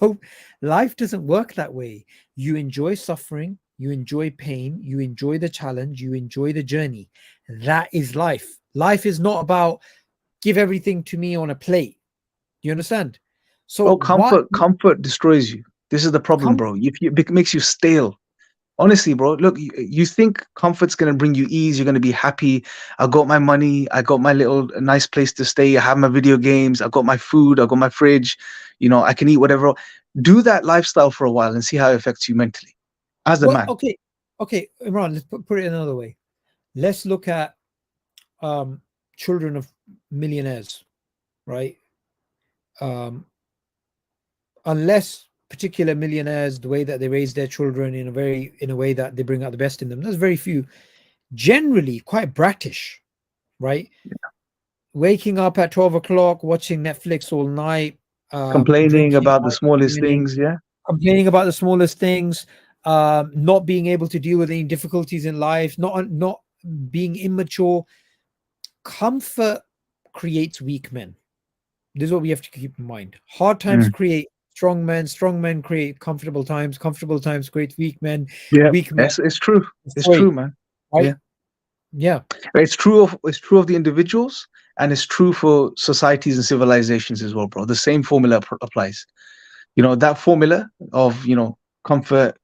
No, life doesn't work that way. You enjoy suffering, you enjoy pain, you enjoy the challenge, you enjoy the journey. That is life. Life is not about give everything to me on a plate. You understand? So comfort destroys you. This is the problem, bro. It makes you stale. Honestly, bro, look, you think comfort's going to bring you ease. You're going to be happy. I got my money. I got my little nice place to stay. I have my video games. I got my food. I got my fridge. You know, I can eat whatever. Do that lifestyle for a while and see how it affects you mentally as a man. Okay, Imran, let's put it another way. Let's look at children of millionaires, right? Unless particular millionaires, the way that they raise their children in a way that they bring out the best in them, there's very few. Generally quite bratish, right? Yeah. Waking up at 12 o'clock, watching Netflix all night, complaining about the smallest things, complaining about the smallest things, not being able to deal with any difficulties in life, not being immature. Comfort creates weak men. This is what we have to keep in mind. Hard times create strong men create comfortable times create weak men. Weak men. It's true. It's true, man. Right? Yeah. It's true of the individuals, and it's true for societies and civilizations as well, bro. The same formula applies. You know, that formula of, you know, comfort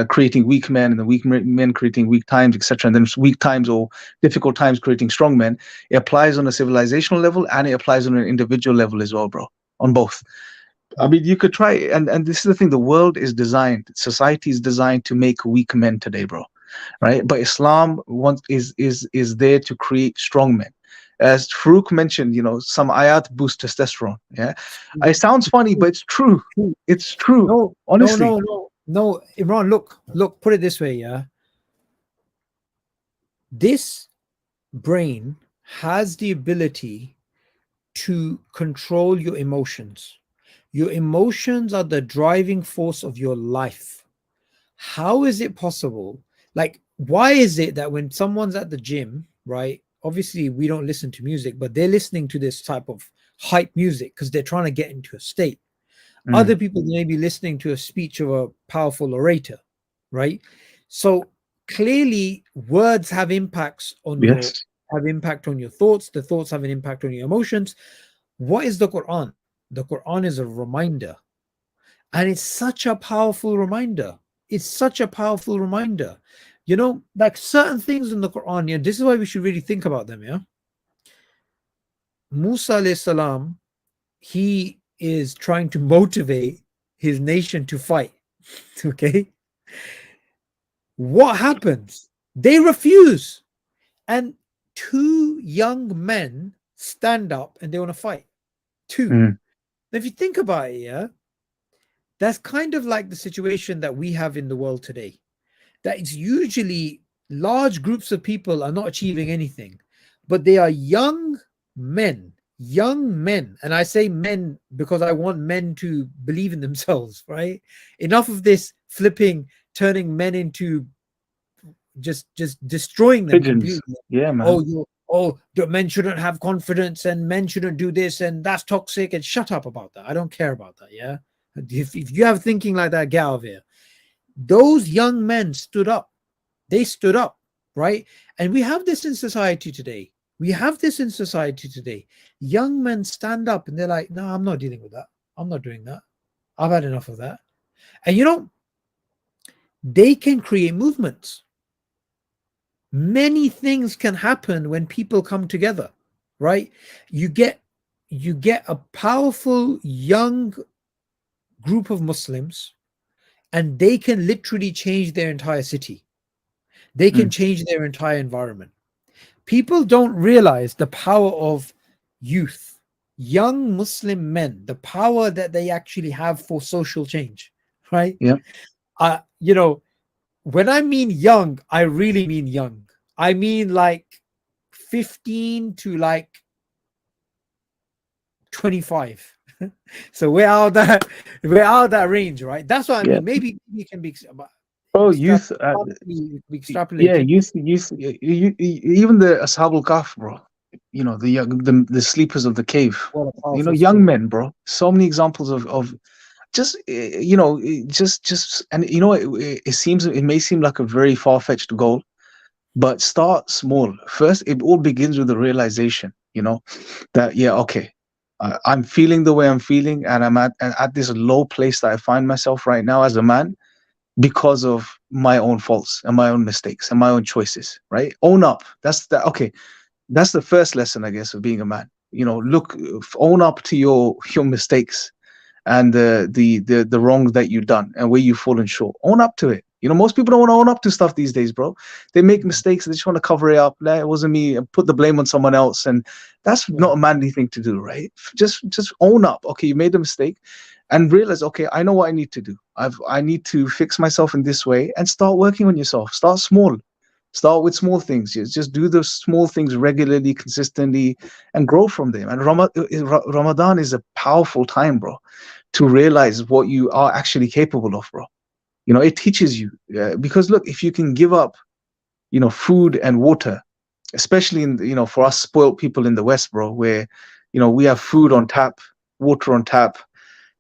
creating weak men, and the weak men creating weak times, etc., and then weak times or difficult times creating strong men. It applies on a civilizational level, and it applies on an individual level as well, bro. On both. I mean, you could try, and this is the thing. The world is designed, society is designed to make weak men today, bro. Right? But Islam is there to create strong men. As Farooq mentioned, you know, some ayat boost testosterone. Yeah, it sounds funny, but it's true. It's true. No, honestly. No, Imran, look, put it this way, yeah. This brain has the ability to control your emotions. Your emotions are the driving force of your life. How is it possible? Like, why is it that when someone's at the gym, right? Obviously, we don't listen to music, but they're listening to this type of hype music because they're trying to get into a state. Other people may be listening to a speech of a powerful orator, right? So clearly, words have impacts on your thoughts. The thoughts have an impact on your emotions. What is the Quran? The Quran is a reminder, and it's such a powerful reminder. It's such a powerful reminder. You know, like certain things in the Quran, yeah, this is why we should really think about them, yeah? Musa alayhi salam, he is trying to motivate his nation to fight, okay? What happens? They refuse. And two young men stand up and they want to fight. Two. Now, if you think about it, yeah, that's kind of like the situation that we have in the world today. That it's usually large groups of people are not achieving anything, but they are young men. And I say men because I want men to believe in themselves, right? Enough of this turning men into just destroying them completely. Yeah, man. Men shouldn't have confidence, and men shouldn't do this, and that's toxic, and shut up about that. I don't care about that. Yeah, if you have thinking like that, get out of here. Those young men stood up. They stood up, right? And we have this in society today. Young men stand up and they're like, no, I'm not dealing with that. I'm not doing that. I've had enough of that. And you know, they can create movements. Many things can happen when people come together, right? You get you get a powerful young group of Muslims, and they can literally change their entire city. They can change their entire environment. People don't realize the power of youth, young Muslim men, the power that they actually have for social change, right? Yeah. You know, when I mean young, I really mean young. I mean like 15 to like 25. So we're out that range, right? That's what I Yeah. mean. Maybe it can be Oh, youth. extrapolate. Yeah, youth. Even the Ashab al-Kahf, bro. You know, the sleepers of the cave. What a You powerful know, young story. men, bro. So many examples of just just and you know it may seem like a very far-fetched goal, but start small. First, it all begins with the realization, you know, that yeah, okay, I'm feeling the way I'm feeling, and I'm at this low place that I find myself right now as a man because of my own faults and my own mistakes and my own choices. Right? Own up. Okay. That's the first lesson, I guess, of being a man. You know, own up to your mistakes and the wrongs that you've done and where you've fallen short. Own up to it. You know, most people don't want to own up to stuff these days, bro. They make mistakes. They just want to cover it up. Nah, it wasn't me. And put the blame on someone else, and that's not a manly thing to do, right? Just own up. Okay, you made a mistake, and realize, okay, I know what I need to do. I need to fix myself in this way, and start working on yourself. Start small. Start with small things. Just do those small things regularly, consistently, and grow from them. And Ramadan is a powerful time, bro, to realize what you are actually capable of, bro. You know, it teaches you because look, if you can give up, you know, food and water, especially in, you know, for us spoiled people in the West, bro, where, you know, we have food on tap, water on tap,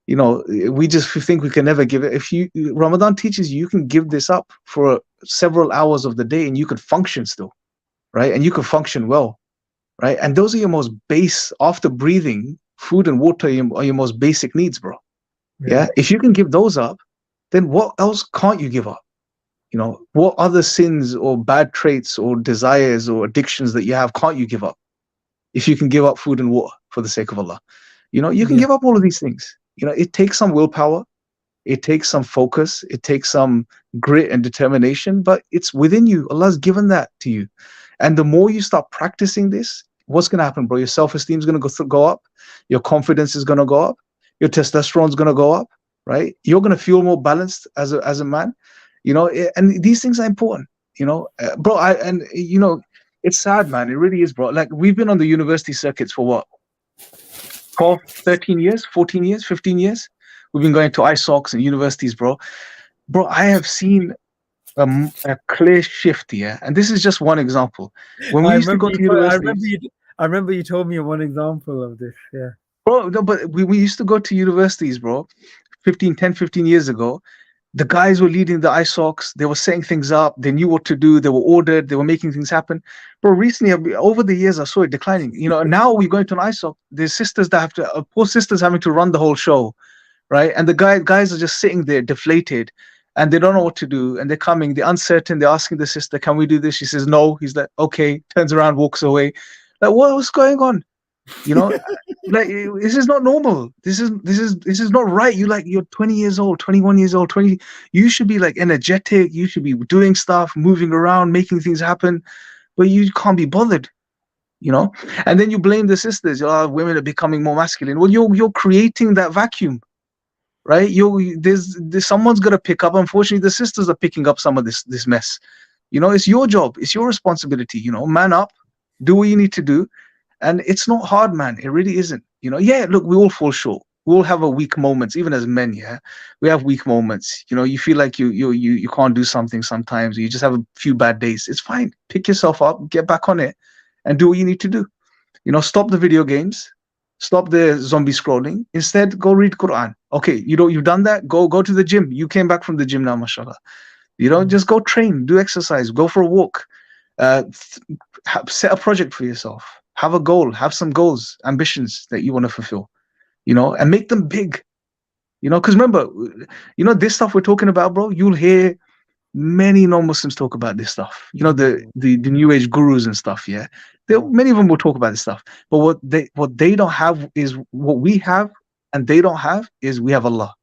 you know, we just think we can never give it. Ramadan teaches you can give this up for several hours of the day and you can function still, right? And you can function well, right? And those are your most base, after breathing, food and water are your most basic needs, bro. Yeah. If you can give those up, then what else can't you give up? You know, what other sins or bad traits or desires or addictions that you have can't you give up? If you can give up food and water for the sake of Allah, you know, you can give up all of these things. You know, it takes some willpower, it takes some focus, it takes some grit and determination, but it's within you. Allah's given that to you. And the more you start practicing this, what's going to happen, bro? Your self-esteem is going to go up, your confidence is going to go up, your testosterone is going to go up, right? You're going to feel more balanced as a man, you know, and these things are important, you know, bro. You know, it's sad, man. It really is, bro. Like, we've been on the university circuits for what, 12, 13 years, 14 years, 15 years. We've been going to ISOCs and universities, bro. Bro, I have seen a clear shift here, and this is just one example. When we used to go to universities, I remember you told me one example of this. Yeah. Bro, no, but we used to go to universities, bro, 15 years ago. The guys were leading the ISOCs. They were setting things up. They knew what to do. They were ordered. They were making things happen. Bro, recently, over the years, I saw it declining. You know, now we go into an ISOC. There's sisters that have to, poor sisters having to run the whole show, right? And the guys are just sitting there deflated, and they don't know what to do. And they're coming, they're uncertain. They're asking the sister, "Can we do this?" She says no. He's like, "Okay," turns around, walks away. Like, what's going on? You know, like, this is not normal. This is not right. You're 20 years old, 21 years old, 20. You should be like energetic. You should be doing stuff, moving around, making things happen, but you can't be bothered. You know, and then you blame the sisters. Oh, women are becoming more masculine. Well, you're creating that vacuum, right? There's someone's gonna pick up. Unfortunately, the sisters are picking up some of this mess. You know, it's your job. It's your responsibility. You know, man up, do what you need to do. And it's not hard, man. It really isn't. You know, yeah, look, we all fall short. We all have our weak moments, even as men, yeah. We have weak moments. You know, you feel like you can't do something sometimes, or you just have a few bad days. It's fine. Pick yourself up, get back on it, and do what you need to do. You know, stop the video games, stop the zombie scrolling. Instead, go read Quran. Okay, you've done that. Go to the gym. You came back from the gym now, mashallah. You know, just go train, do exercise, go for a walk. Set a project for yourself. Have a goal, have some goals, ambitions that you want to fulfill, you know, and make them big, you know, because remember, you know, this stuff we're talking about, bro, you'll hear many non-Muslims talk about this stuff, you know, the new age gurus and stuff. Yeah, Many of them will talk about this stuff, but what they don't have is what we have, and they don't have is we have Allah,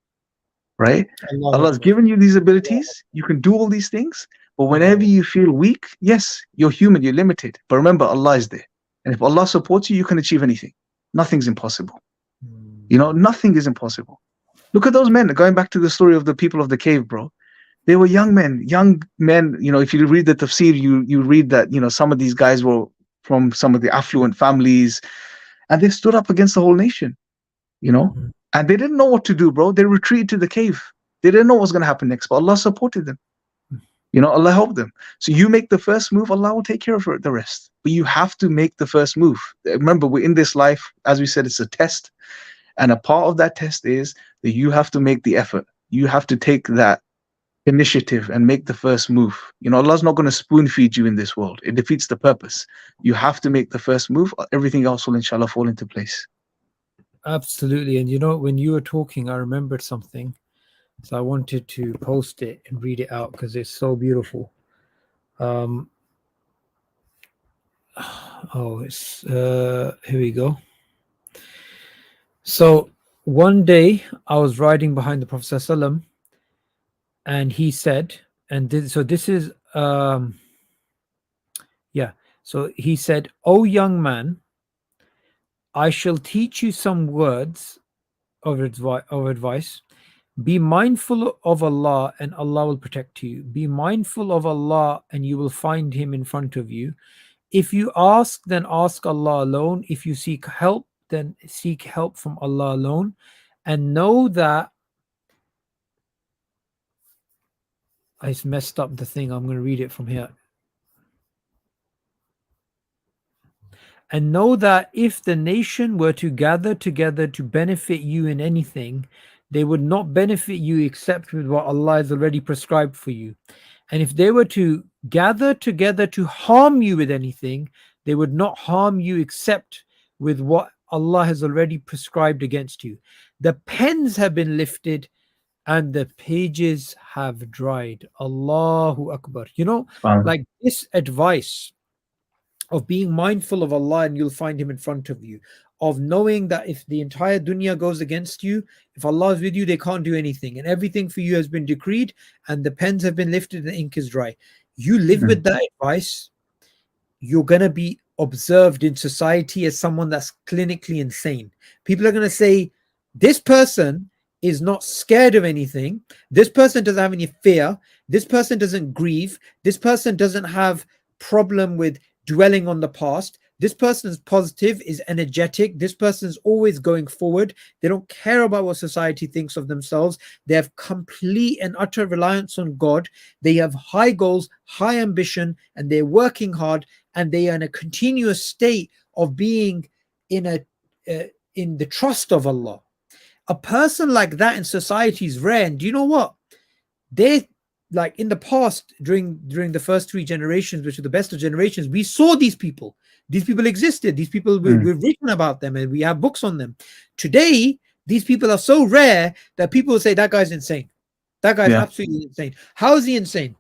right? Allahu Allah's Akbar. given you these abilities. You can do all these things, but whenever you feel weak, yes, you're human, you're limited. But remember, Allah is there, and if Allah supports you, you can achieve anything. Nothing's impossible. You know, nothing is impossible. Look at those men. Going back to the story of the people of the cave, bro. They were young men. You know, if you read the tafsir, you read that, you know, some of these guys were from some of the affluent families, and they stood up against the whole nation, you know, and they didn't know what to do, bro. They retreated to the cave. They didn't know what was going to happen next, but Allah supported them. You know, Allah helped them. So you make the first move, Allah will take care of the rest. But you have to make the first move. Remember, we're in this life, as we said, it's a test. And a part of that test is that you have to make the effort. You have to take that initiative and make the first move. You know, Allah's not going to spoon feed you in this world. It defeats the purpose. You have to make the first move. Everything else will inshallah fall into place. Absolutely. And you know, when you were talking, I remembered something. So I wanted to post it and read it out because it's so beautiful. Oh, it's here we go. So one day I was riding behind the Prophet ﷺ, and he said, so he said, "O young man, I shall teach you some words of advice. Be mindful of Allah and Allah will protect you. Be mindful of Allah and you will find him in front of you. If you ask, then ask Allah alone. If you seek help, then seek help from Allah alone. And know that," I messed up the thing. I'm going to read it from here. "And know that if the nation were to gather together to benefit you in anything, they would not benefit you except with what Allah has already prescribed for you. And if they were to gather together to harm you with anything, they would not harm you except with what Allah has already prescribed against you. The pens have been lifted and the pages have dried." Allahu Akbar. You know, like this advice of being mindful of Allah and you'll find him in front of you, of knowing that if the entire dunya goes against you, if Allah is with you, they can't do anything, and everything for you has been decreed, and the pens have been lifted and the ink is dry. You live with that advice, you're going to be observed in society as someone that's clinically insane. People are going to say, this person is not scared of anything. This person doesn't have any fear. This person doesn't grieve. This person doesn't have problem with dwelling on the past. This person is positive, is energetic. This person is always going forward. They don't care about what society thinks of themselves. They have complete and utter reliance on God. They have high goals, high ambition, and they're working hard, and they are in a continuous state of being in the trust of Allah. A person like that in society is rare. And do you know what? They, like in the past, during the first three generations, which are the best of generations, we saw these people. These people existed. These people, we've written about them and we have books on them. Today, these people are so rare that people will say, that guy's insane. That guy's absolutely insane. How is he insane?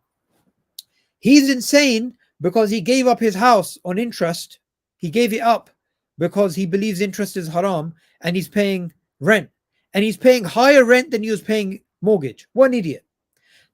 He's insane because he gave up his house on interest. He gave it up because he believes interest is haram, and he's paying rent. And he's paying higher rent than he was paying mortgage. What an idiot.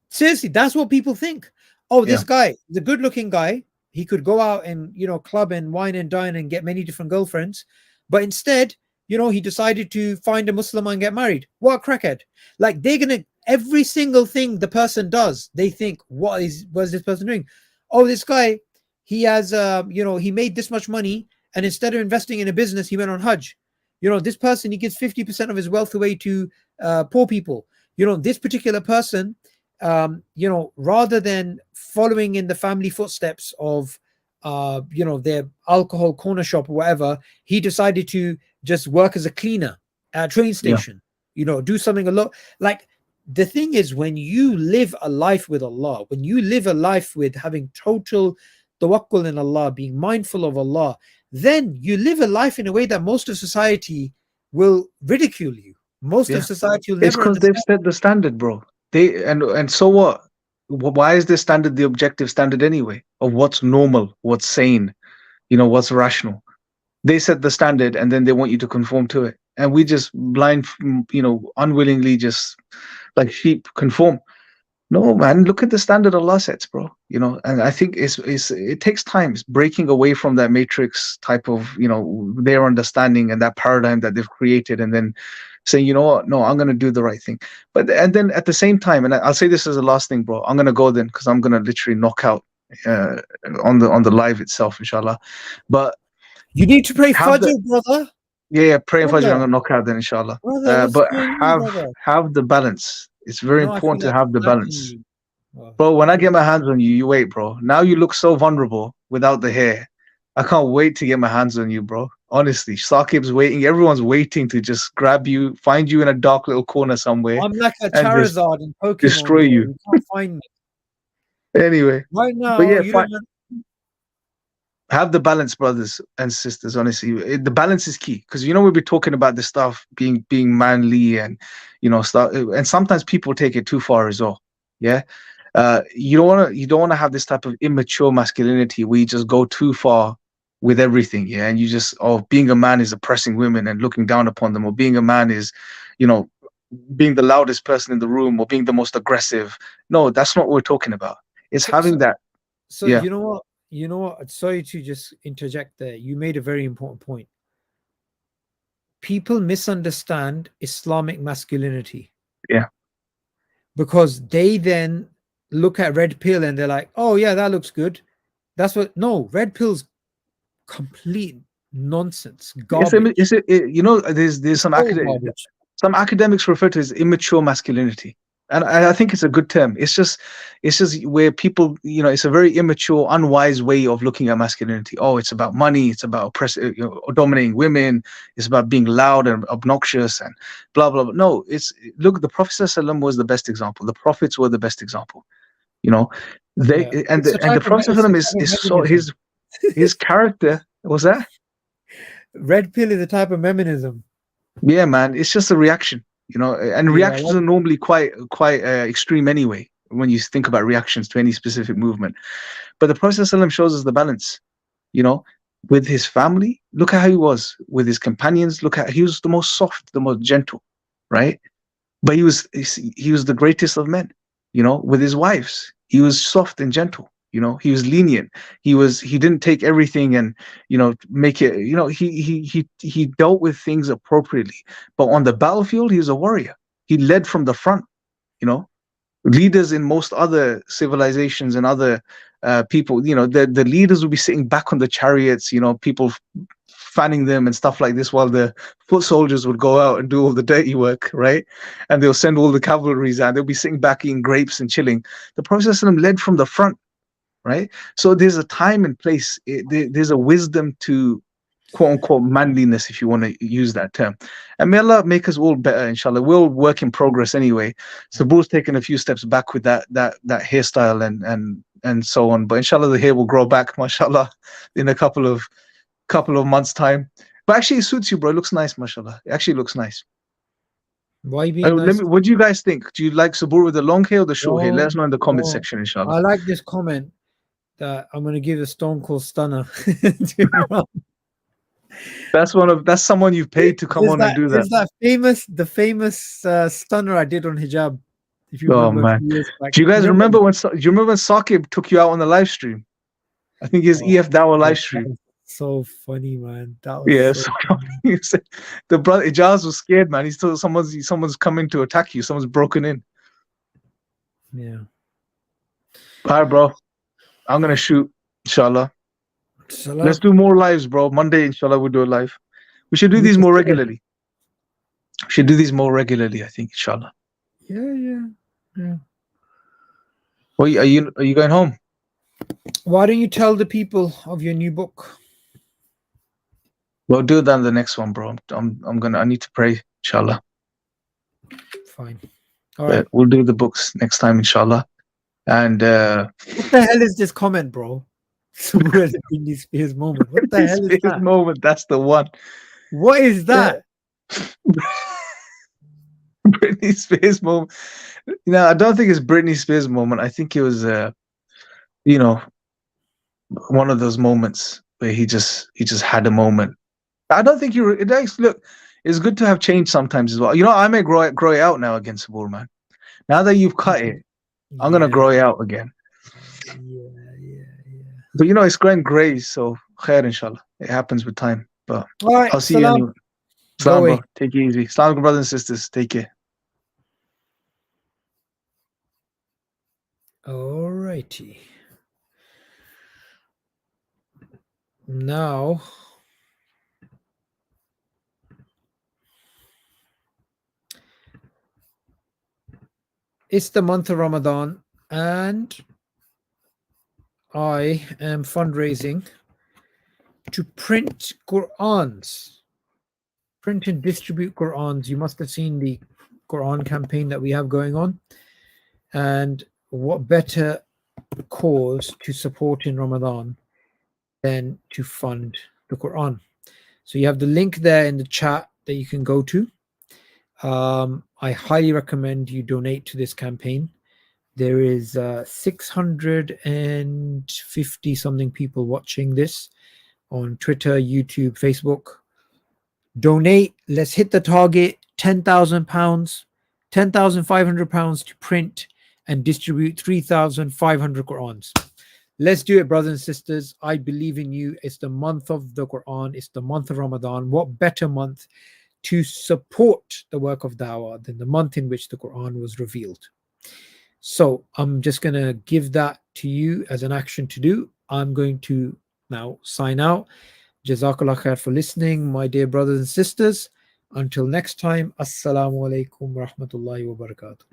Seriously, that's what people think. Oh, this guy, the good-looking guy, he could go out and, you know, club and wine and dine and get many different girlfriends. But instead, you know, he decided to find a Muslim and get married. What a crackhead. Like, they're going to, every single thing the person does, they think, what is this person doing? Oh, this guy, he has, you know, he made this much money, and instead of investing in a business, he went on Hajj. You know, this person, he gives 50% of his wealth away to poor people. You know, this particular person, you know, rather than following in the family footsteps of, you know, their alcohol corner shop or whatever, he decided to just work as a cleaner at a train station, you know, do something a lot. Like, the thing is, when you live a life with Allah, when you live a life with having total tawakkul in Allah, being mindful of Allah, then you live a life in a way that most of society will ridicule you. Most of society will never. It's because they've set the standard, bro. And so what? Why is this standard the objective standard anyway of what's normal, what's sane? what's rational. They set the standard, and then they want you to conform to it, and we just unwillingly, just like sheep, conform. No, man, look at the standard Allah sets, bro. And I think it takes time. It's breaking away from that matrix type of, their understanding and that paradigm that they've created, and then saying, you know what, no, I'm going to do the right thing. And then at the same time, and I'll say this as the last thing, bro, I'm going to go then, because I'm going to literally knock out on the live itself, inshallah. But you need to pray have Fajr, brother. yeah, praying Fajr, Brother. I'm going to knock out then, inshallah. Brother, what's But going on, brother? have the balance. It's very No, I important feel to like have the attacking balance. you. Oh, Bro, when I get my hands on you, you wait, bro. Now you look so vulnerable without the hair. I can't wait to get my hands on you, bro. Honestly, Saqib's waiting. Everyone's waiting to just grab you, find you in a dark little corner somewhere, I'm like a and just Charizard in Pokemon. destroy bro. you. You can't find me. Anyway, Right now, but yeah, you fine. don't Have the balance, brothers and sisters. Honestly, the balance is key, because we'll be talking about this stuff being manly and stuff, and sometimes people take it too far as well. Yeah, you don't want to have this type of immature masculinity where you just go too far with everything. Yeah, and you just, being a man is oppressing women and looking down upon them, or being a man is, being the loudest person in the room, or being the most aggressive. No, that's not what we're talking about. It's having that. So Yeah. you know what? Sorry to just interject there. You made a very important point. People misunderstand Islamic masculinity. Yeah. Because they then look at red pill and they're like, oh yeah, that looks good. No, red pill's complete nonsense. Garbage. There's some academics refer to it as immature masculinity. And I think it's a good term. It's just where people, it's a very immature, unwise way of looking at masculinity. Oh, it's about money. It's about dominating women. It's about being loud and obnoxious and blah, blah, blah. No, look, the Prophet ﷺ was the best example. The prophets were the best example. The Prophet ﷺ his character, was that? Red pill is a type of feminism. Yeah, man. It's just a reaction. And reactions are normally quite extreme anyway, when you think about reactions to any specific movement. But the Prophet ﷺ shows us the balance, with his family. Look at how he was with his companions. He was the most soft, the most gentle, right? But he was the greatest of men, with his wives. He was soft and gentle. He was lenient. He didn't take everything and make it. He dealt with things appropriately. But on the battlefield, he was a warrior. He led from the front. Leaders in most other civilizations and other people, the leaders would be sitting back on the chariots. People fanning them and stuff like this, while the foot soldiers would go out and do all the dirty work, right? And they'll send all the cavalries out. They'll be sitting back eating grapes and chilling. The Prophet ﷺ led from the front. Right, so there's a time and place. There's a wisdom to quote unquote manliness, if you want to use that term. And may Allah make us all better, inshallah. We're all work in progress anyway. Sabur's taken a few steps back with that hairstyle and so on. But inshallah, the hair will grow back, mashallah, in a couple of months' time. But actually, it suits you, bro. It looks nice, mashallah. It actually looks nice. Why being nice? What do you guys think? Do you like Sabur with the long hair or the short hair? Let us know in the comment section, inshallah. I like this comment that I'm going to give a Stone Cold Stunner. That's someone you've paid to come on and do that. Is that the famous stunner I did on hijab? If you remember, man. Do you guys remember when Saqib took you out on the live stream? I think his EF Dawah live stream. So funny, man. That was so funny. The brother Ijaz was scared, man. He thought someone's coming to attack you. Someone's broken in. Yeah. All right, bro. I'm gonna shoot, inshallah. Let's do more lives, bro. Monday, inshallah, we'll do a live. We should do these more regularly. I think, inshallah. Yeah. Well, are you going home? Why don't you tell the people of your new book? We'll do that in the next one, bro. I need to pray, inshallah. Fine. All right. We'll do the books next time, inshallah. And what the hell is this comment, bro? Britney Spears moment. What the hell is that? Moment, that's the one. What is that? Britney Spears moment. I don't think it's Britney Spears moment. I think it was one of those moments. where he just had a moment. I don't think you. It actually, look, it's good to have change sometimes as well. You know, I may grow it out now again, Sabur, man. Now that you've cut it, I'm gonna grow it out again. Yeah. But you know, it's growing grays, so khair, inshallah. It happens with time. But All right. I'll see you anyway. Go Salam, away. bro. Take it easy. Salam, brothers and sisters. Take care. All righty. Now, it's the month of Ramadan, and I am fundraising to print Qur'ans, print and distribute Qur'ans. You must have seen the Qur'an campaign that we have going on. And what better cause to support in Ramadan than to fund the Quran? So you have the link there in the chat that you can go to. I highly recommend you donate to this campaign. There is 650 something people watching this on Twitter, YouTube, Facebook. Donate. Let's hit the target. £10,000, £10,500 to print and distribute 3,500 Qur'ans. Let's do it, brothers and sisters. I believe in you. It's the month of the Quran. It's the month of Ramadan. What better month to support the work of dawah than the month in which the Quran was revealed? So I'm just going to give that to you as an action to do. I'm going to now sign out. Jazakallah khair for listening, my dear brothers and sisters. Until next time, Assalamu alaikum wa rahmatullahi wa barakatuh.